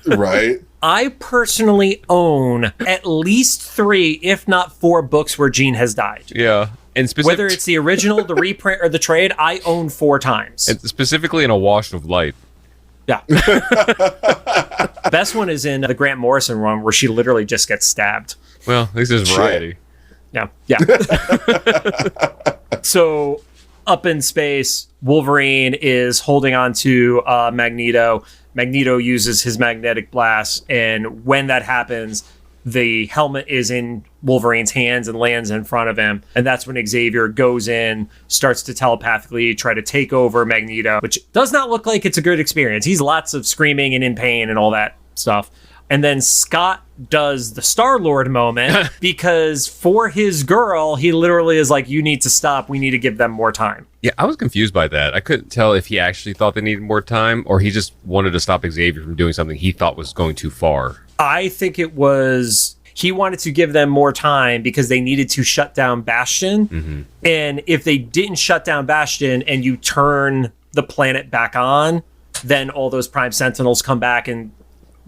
right. I personally own at least 3, if not 4 books where Jean has died. Yeah. And whether it's the original, the reprint, or the trade, I own 4 times. And specifically in a wash of light. Yeah. Best one is in the Grant Morrison run where she literally just gets stabbed. Well, at least there's variety. Yeah. So up in space, Wolverine is holding on to Magneto. Magneto uses his magnetic blast, and when that happens, the helmet is in Wolverine's hands and lands in front of him. And that's when Xavier goes in, starts to telepathically try to take over Magneto, which does not look like it's a good experience. He's lots of screaming and in pain and all that stuff. And then Scott does the Star-Lord moment because for his girl, he literally is like, you need to stop. We need to give them more time. Yeah, I was confused by that. I couldn't tell if he actually thought they needed more time or he just wanted to stop Xavier from doing something he thought was going too far. I think it was he wanted to give them more time because they needed to shut down Bastion. Mm-hmm. And if they didn't shut down Bastion and you turn the planet back on, then all those Prime Sentinels come back and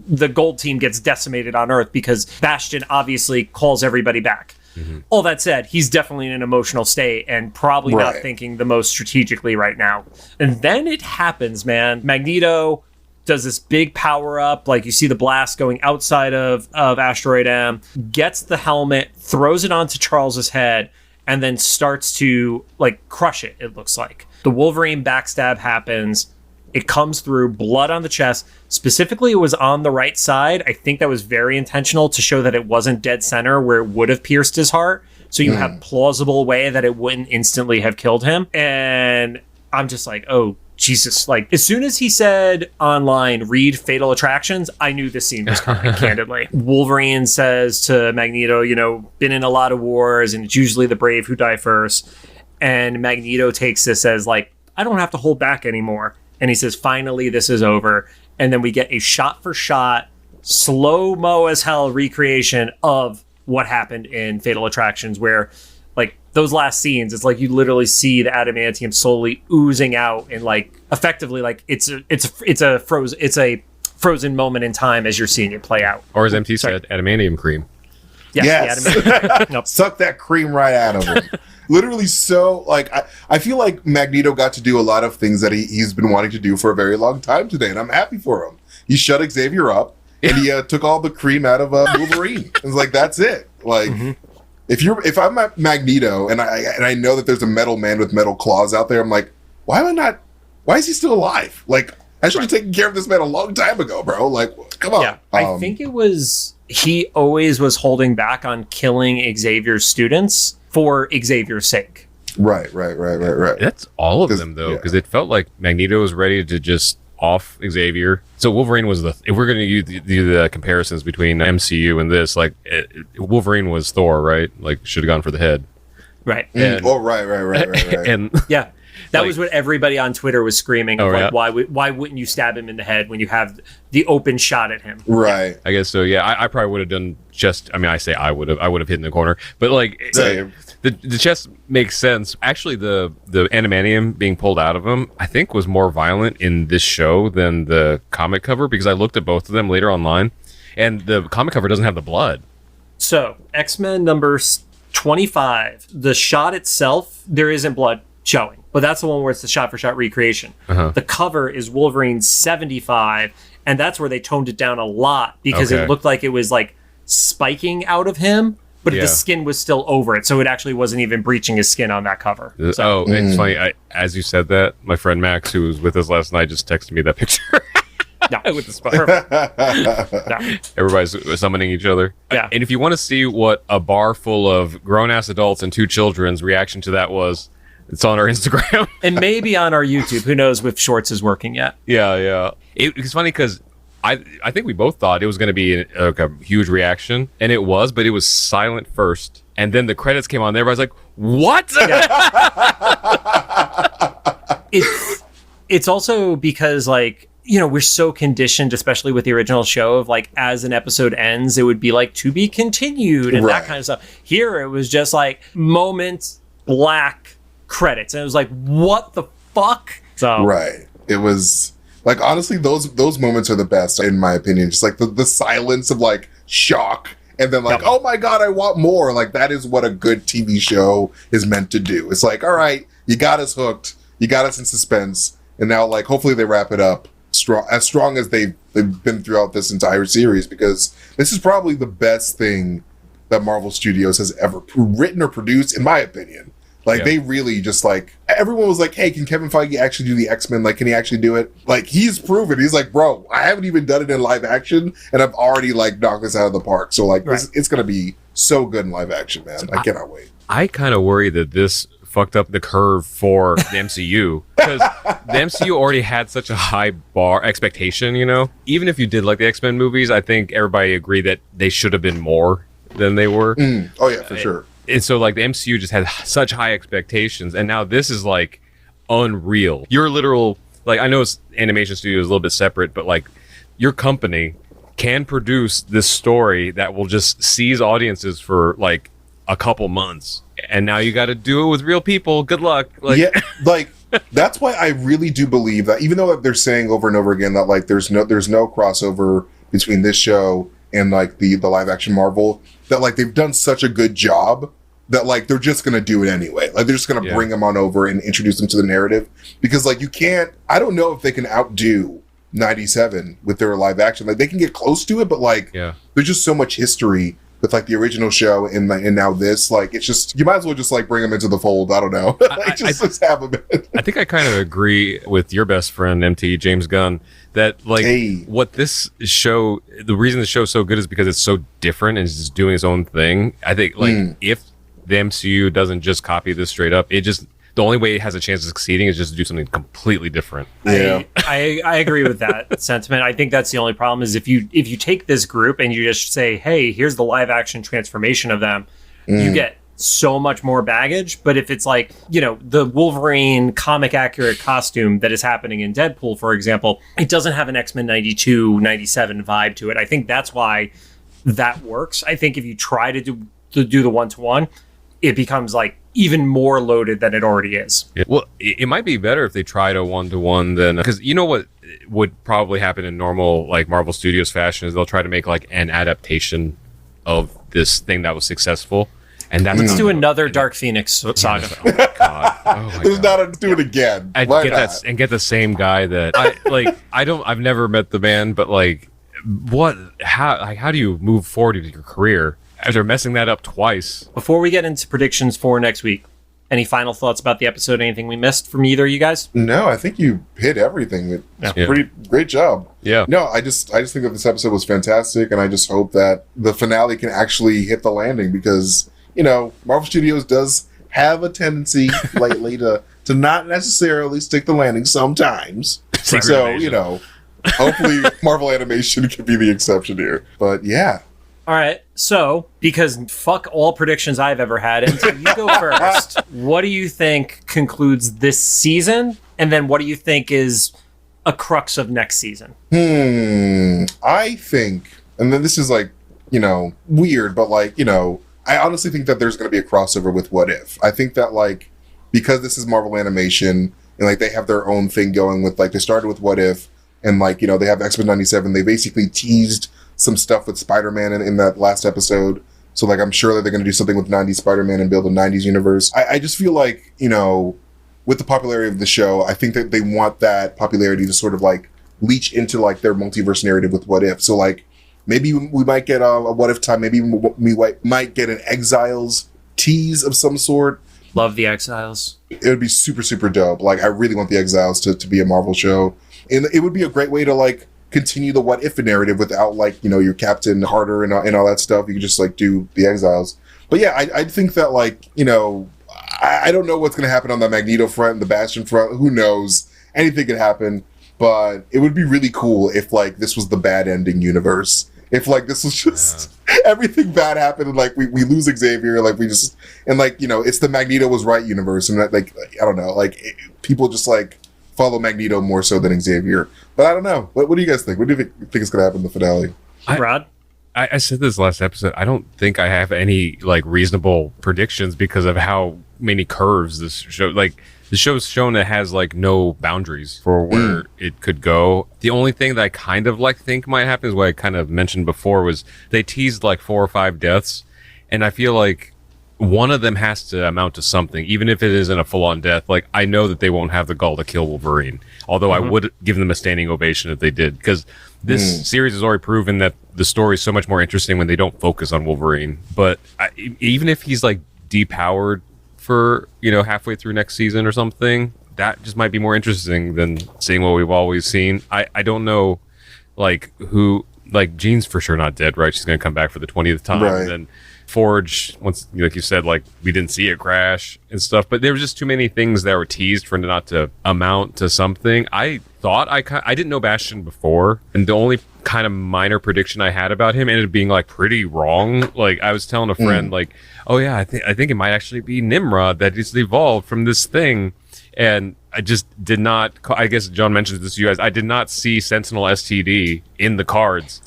the gold team gets decimated on Earth because Bastion obviously calls everybody back. Mm-hmm. All that said, he's definitely in an emotional state and probably not thinking the most strategically right now. And then it happens, man. Magneto does this big power up, like you see the blast going outside of Asteroid M, gets the helmet, throws it onto Charles's head, and then starts to like crush it, it looks like. The Wolverine backstab happens. It comes through, blood on the chest. Specifically, it was on the right side. I think that was very intentional to show that it wasn't dead center where it would have pierced his heart. So you have plausible way that it wouldn't instantly have killed him. And I'm just like, oh, Jesus. Like, as soon as he said online, read Fatal Attractions, I knew this scene was coming, candidly. Wolverine says to Magneto, you know, been in a lot of wars, and it's usually the brave who die first. And Magneto takes this as, like, I don't have to hold back anymore. And he says, finally, this is over. And then we get a shot-for-shot, slow-mo as hell recreation of what happened in Fatal Attractions, where, like, those last scenes, it's like you literally see the adamantium slowly oozing out, and, like, effectively, like, it's a frozen moment in time as you're seeing it play out. Or as MT said, adamantium cream. Yes. Nope. Suck that cream right out of him. Literally, so, like, I feel like Magneto got to do a lot of things that he's been wanting to do for a very long time today, and I'm happy for him. He shut Xavier up, and he took all the cream out of Wolverine. It's like, that's it. Like, if I'm at Magneto, and I know that there's a metal man with metal claws out there, I'm like, why is he still alive? Like, I should have taken care of this man a long time ago, bro. Like, come on. Yeah, I think it was, he always was holding back on killing Xavier's students for Xavier's sake. Right. That's all of them, though, because it felt like Magneto was ready to just off Xavier. So Wolverine was if we're going to do the comparisons between MCU and this, like, Wolverine was Thor, right? Like, should have gone for the head. Right. And, right. And yeah. That was what everybody on Twitter was screaming. Oh, like, why wouldn't you stab him in the head when you have the open shot at him? Right. I guess so. Yeah, I probably would have done just. I mean, I say I would have hit in the corner, but like the chest makes sense. Actually, the adamantium being pulled out of him, I think, was more violent in this show than the comic cover, because I looked at both of them later online, and the comic cover doesn't have the blood. So X-Men number 25, the shot itself, there isn't blood showing, but that's the one where it's the shot-for-shot recreation. The cover is Wolverine 75, and that's where they toned it down a lot because it looked like it was like spiking out of him, but the skin was still over it, so it actually wasn't even breaching his skin on that cover. So. It's funny. As you said that, my friend Max, who was with us last night, just texted me that picture. No. With the spike. No. Everybody's summoning each other. Yeah. And if you want to see what a bar full of grown-ass adults and 2 children's reaction to that was, it's on our Instagram. And maybe on our YouTube. Who knows if Shorts is working yet. Yeah. It's funny because I think we both thought it was going to be a huge reaction, and it was, but it was silent first. And then the credits came on, and everybody's like, what? It's also because, like, you know, we're so conditioned, especially with the original show, of like, as an episode ends, it would be like, to be continued and that kind of stuff. Here, it was just like, moment, black, credits. And it was like, what the fuck? So right. It was like, honestly, those moments are the best, in my opinion. Just like the silence of like shock, and then like, oh my God, I want more. Like, that is what a good TV show is meant to do. It's like, all right, you got us hooked, you got us in suspense, and now like, hopefully they wrap it up strong as they've been throughout this entire series, because this is probably the best thing that Marvel Studios has ever written or produced, in my opinion. Like they really just like everyone was like, hey, can Kevin Feige actually do the X-Men? Like, can he actually do it? Like he's proven. He's like, bro, I haven't even done it in live action, and I've already like knocked this out of the park. So like, it's gonna be so good in live action, man. I cannot wait. I kind of worry that this fucked up the curve for the MCU because the MCU already had such a high bar expectation. You know, even if you did like the X-Men movies, I think everybody agreed that they should have been more than they were. Oh yeah, for sure. And so like the MCU just had such high expectations, and now this is like unreal. Your literal, like, I know it's animation studio is a little bit separate, but like your company can produce this story that will just seize audiences for like a couple months, and now you got to do it with real people. Good luck. Like, yeah, like that's why I really do believe that, even though they're saying over and over again that like there's no crossover between this show and like the live action Marvel, that like they've done such a good job that like they're just gonna do it anyway. Like they're just gonna bring them on over and introduce them to the narrative, because like you can't. I don't know if they can outdo 97 with their live action. Like they can get close to it, but like there's just so much history with like the original show and now this. Like it's just, you might as well just like bring them into the fold. I don't know. Just have them in. I think I kind of agree with your best friend MT James Gunn that like what this show, the reason the show's so good is because it's so different and it's just doing its own thing. I think like if the MCU doesn't just copy this straight up, it just, the only way it has a chance of succeeding is just to do something completely different. Yeah, I agree with that sentiment. I think that's the only problem is if you take this group and you just say, hey, here's the live action transformation of them, you get so much more baggage. But if it's like, you know, the Wolverine comic accurate costume that is happening in Deadpool, for example, it doesn't have an X-Men 92, 97 vibe to it. I think that's why that works. I think if you try to do the one-to-one, it becomes like even more loaded than it already is. Yeah. Well, it might be better if they tried a one-to-one than, because you know what would probably happen in normal like Marvel Studios fashion is they'll try to make like an adaptation of this thing that was successful, and that's let's do another Dark Phoenix saga. Oh my god! Oh my god. Do it again. And get the same guy that I've never met the man, but like how do you move forward in your career after messing that up twice? Before we get into predictions for next week, any final thoughts about the episode? Anything we missed from either of you guys? No, I think you hit everything. Pretty great job. Yeah. No, I just think that this episode was fantastic, and I just hope that the finale can actually hit the landing, because, you know, Marvel Studios does have a tendency lately to not necessarily stick the landing sometimes. So, you know, hopefully Marvel Animation can be the exception here. But yeah. All right, so, because fuck all predictions I've ever had, until you go first, what do you think concludes this season? And then what do you think is a crux of next season? I think, and then this is like, you know, weird, but like, you know, I honestly think that there's going to be a crossover with What If. I think that like, because this is Marvel Animation, and like they have their own thing going with, like, they started with What If, and like, you know, they have X-Men 97, they basically teased some stuff with Spider-Man in that last episode. So like, I'm sure that they're going to do something with 90s Spider-Man and build a 90s universe. I just feel like, you know, with the popularity of the show, I think that they want that popularity to sort of like leach into like their multiverse narrative with What If. So like, maybe we might get a What If time. Maybe we might get an Exiles tease of some sort. Love the Exiles. It would be super, super dope. Like, I really want the Exiles to be a Marvel show. And it would be a great way to like continue the What If narrative without like, you know, your Captain Carter and all that stuff. You could just like do the Exiles. But yeah, I think that like, you know, I don't know what's going to happen on the Magneto front, the Bastion front. Who knows? Anything could happen. But it would be really cool if like this was the bad ending universe. If like this was just everything bad happened and like we lose Xavier, like we just, and like, you know, it's the Magneto was right universe, and that, like, I don't know, like people just like follow Magneto more so than Xavier. But I don't know. What do you guys think? What do you think is going to happen in the finale? Rod? I said this last episode. I don't think I have any like reasonable predictions because of how many curves this show, like the show's shown it has like no boundaries for where it could go. The only thing that I kind of like think might happen is what I kind of mentioned before was they teased like 4 or 5 deaths. And I feel like one of them has to amount to something, even if it isn't a full-on death. Like, I know that they won't have the gall to kill Wolverine, although I would give them a standing ovation if they did, because this series has already proven that the story is so much more interesting when they don't focus on Wolverine. But even if he's like depowered for, halfway through next season or something, that just might be more interesting than seeing what we've always seen. I don't know, who, Jean's for sure not dead, right? She's going to come back for the 20th time. Right. And then Forge, once, like you said, we didn't see it crash and stuff, but there was just too many things that were teased for it not to amount to something. I thought I didn't know Bastion before, and the only kind of minor prediction I had about him ended up being pretty wrong. I was telling a friend, oh yeah, I think it might actually be Nimrod that is evolved from this thing, and I just did not. I guess John mentions this to you guys. I did not see Sentinel STD in the cards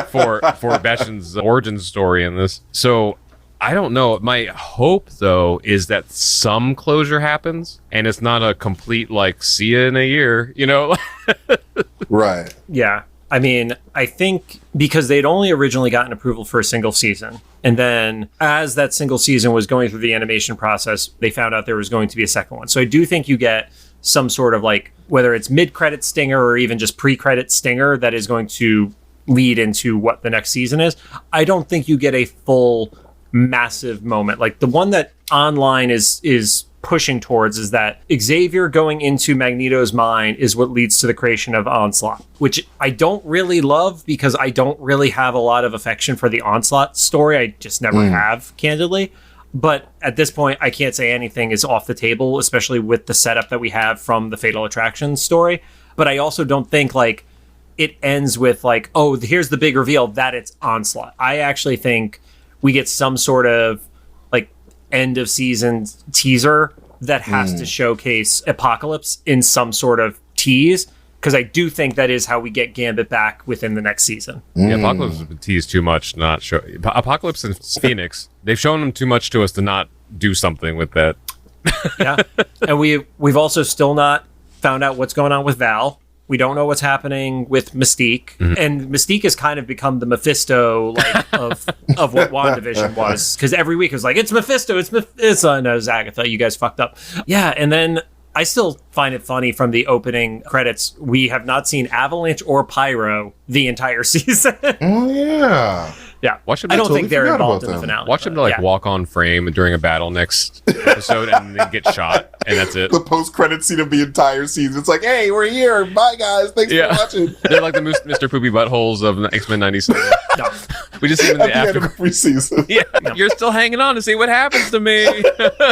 for Bastion's origin story in this. So I don't know. My hope though is that some closure happens, and it's not a complete see you in a year. Right. Yeah. I mean, I think because they'd only originally gotten approval for a single season. And then as that single season was going through the animation process, they found out there was going to be a second one. So I do think you get some sort of whether it's mid-credit stinger or even just pre-credit stinger that is going to lead into what the next season is. I don't think you get a full massive moment. The one that online is pushing towards is that Xavier going into Magneto's mind is what leads to the creation of Onslaught, which I don't really love because I don't really have a lot of affection for the Onslaught story. I just never have, candidly. But at this point, I can't say anything is off the table, especially with the setup that we have from the Fatal Attraction story. But I also don't think it ends with oh, here's the big reveal that it's Onslaught. I actually think we get some sort of end of season teaser that has to showcase Apocalypse in some sort of tease, because I do think that is how we get Gambit back within the next season. Yeah, Apocalypse has been teased too much, not show. Apocalypse and Phoenix, they've shown them too much to us to not do something with that. Yeah, and we've also still not found out what's going on with Val. We don't know what's happening with Mystique. And Mystique has kind of become the Mephisto of what WandaVision was. Because every week it was it's Mephisto, it's Mephisto. No, it's Agatha, you guys fucked up. Yeah, and then I still find it funny from the opening credits, we have not seen Avalanche or Pyro the entire season. Oh, yeah. Yeah, I don't think they're involved in the finale. Watch them walk on frame during a battle next episode and then get shot, and that's it. The post-credit scene of the entire season. It's hey, we're here. Bye, guys. Thanks for watching. They're like the Mr. Poopy Buttholes of X-Men 97. No. We just see them in the end of every season. Yeah, you're still hanging on to see what happens to me.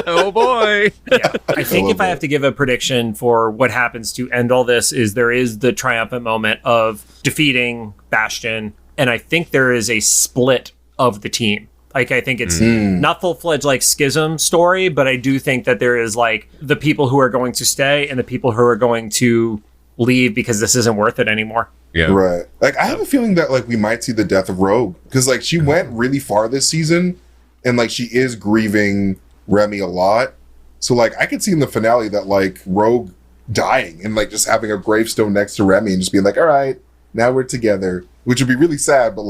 Oh, boy. Yeah. I think if I have to give a prediction for what happens to end all this is there is the triumphant moment of defeating Bastion, and I think there is a split of the team. I think it's not full-fledged schism story, but I do think that there is the people who are going to stay and the people who are going to leave because this isn't worth it anymore. Yeah. Right. I have a feeling that we might see the death of Rogue, because she went really far this season, and she is grieving Remy a lot. So I could see in the finale that Rogue dying and just having a gravestone next to Remy and just being all right, now we're together, which would be really sad, but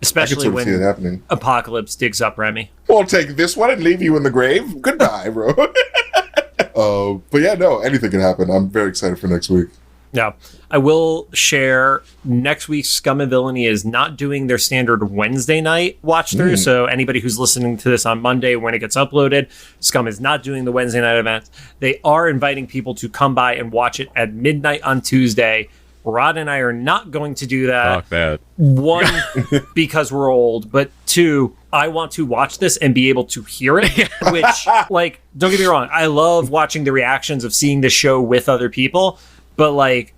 especially I could sort of see it happening. Apocalypse digs up Remy. We'll take this one and leave you in the grave. Goodbye, bro. But yeah, no, anything can happen. I'm very excited for next week. Yeah, I will share next week's Scum and Villainy is not doing their standard Wednesday night watch through. So anybody who's listening to this on Monday when it gets uploaded, Scum is not doing the Wednesday night event. They are inviting people to come by and watch it at midnight on Tuesday. Rod and I are not going to do that. Fuck that. One, because we're old, but two, I want to watch this and be able to hear it, which, don't get me wrong, I love watching the reactions of seeing the show with other people, but,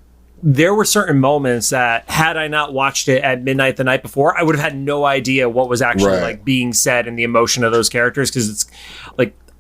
there were certain moments that, had I not watched it at midnight the night before, I would have had no idea what was actually, being said and the emotion of those characters, because it's,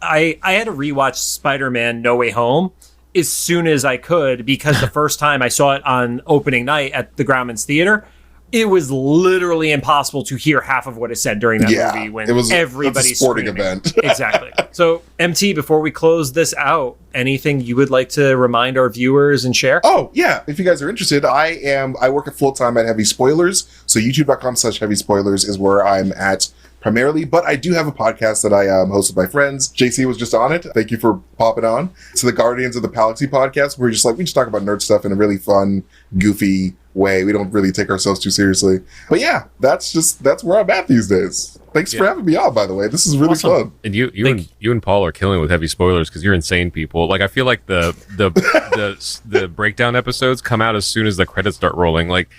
I had to rewatch Spider-Man No Way Home as soon as I could, because the first time I saw it on opening night at the Grauman's Theater, it was literally impossible to hear half of what is said during that movie when everybody's a sporting screaming. Event. Exactly. So, MT, before we close this out, anything you would like to remind our viewers and share? Oh, yeah. If you guys are interested, I work at full-time at Heavy Spoilers. So youtube.com/Heavy Spoilers is where I'm at primarily, but I do have a podcast that I host with my friends. JC was just on it. Thank you for popping on. It's the Guardians of the Palaxy podcast, where we just talk about nerd stuff in a really fun, goofy way. We don't really take ourselves too seriously. But yeah, that's where I'm at these days. Thanks for having me on, by the way. This is really fun. And you and Paul are killing with heavy spoilers because you're insane people. Like I feel like the breakdown episodes come out as soon as the credits start rolling. Like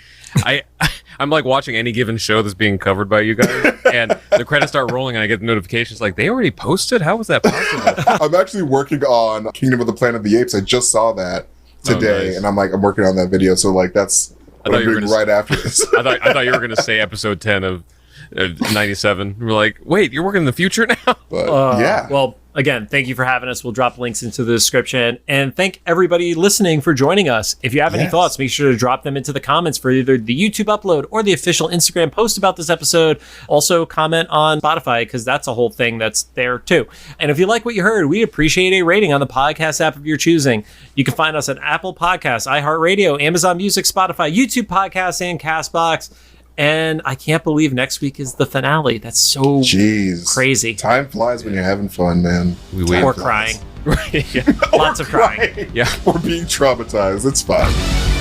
I'm like watching any given show that's being covered by you guys, and the credits start rolling, and I get the notifications like they already posted. How was that possible? I'm actually working on Kingdom of the Planet of the Apes. I just saw that today, and I'm working on that video. So like that's what I'm doing right after this. I thought you were going to say episode 10 of 97. We're like, wait, you're working in the future now? But yeah. Well, again, thank you for having us. We'll drop links into the description. And thank everybody listening for joining us. If you have any thoughts, make sure to drop them into the comments for either the YouTube upload or the official Instagram post about this episode. Also, comment on Spotify, because that's a whole thing that's there too. And if you like what you heard, we appreciate a rating on the podcast app of your choosing. You can find us at Apple Podcasts, iHeartRadio, Amazon Music, Spotify, YouTube Podcasts, and CastBox. And I can't believe next week is the finale. That's so crazy. Time flies when you're having fun, man. Or crying. Lots of crying. Yeah. Or being traumatized. It's fine.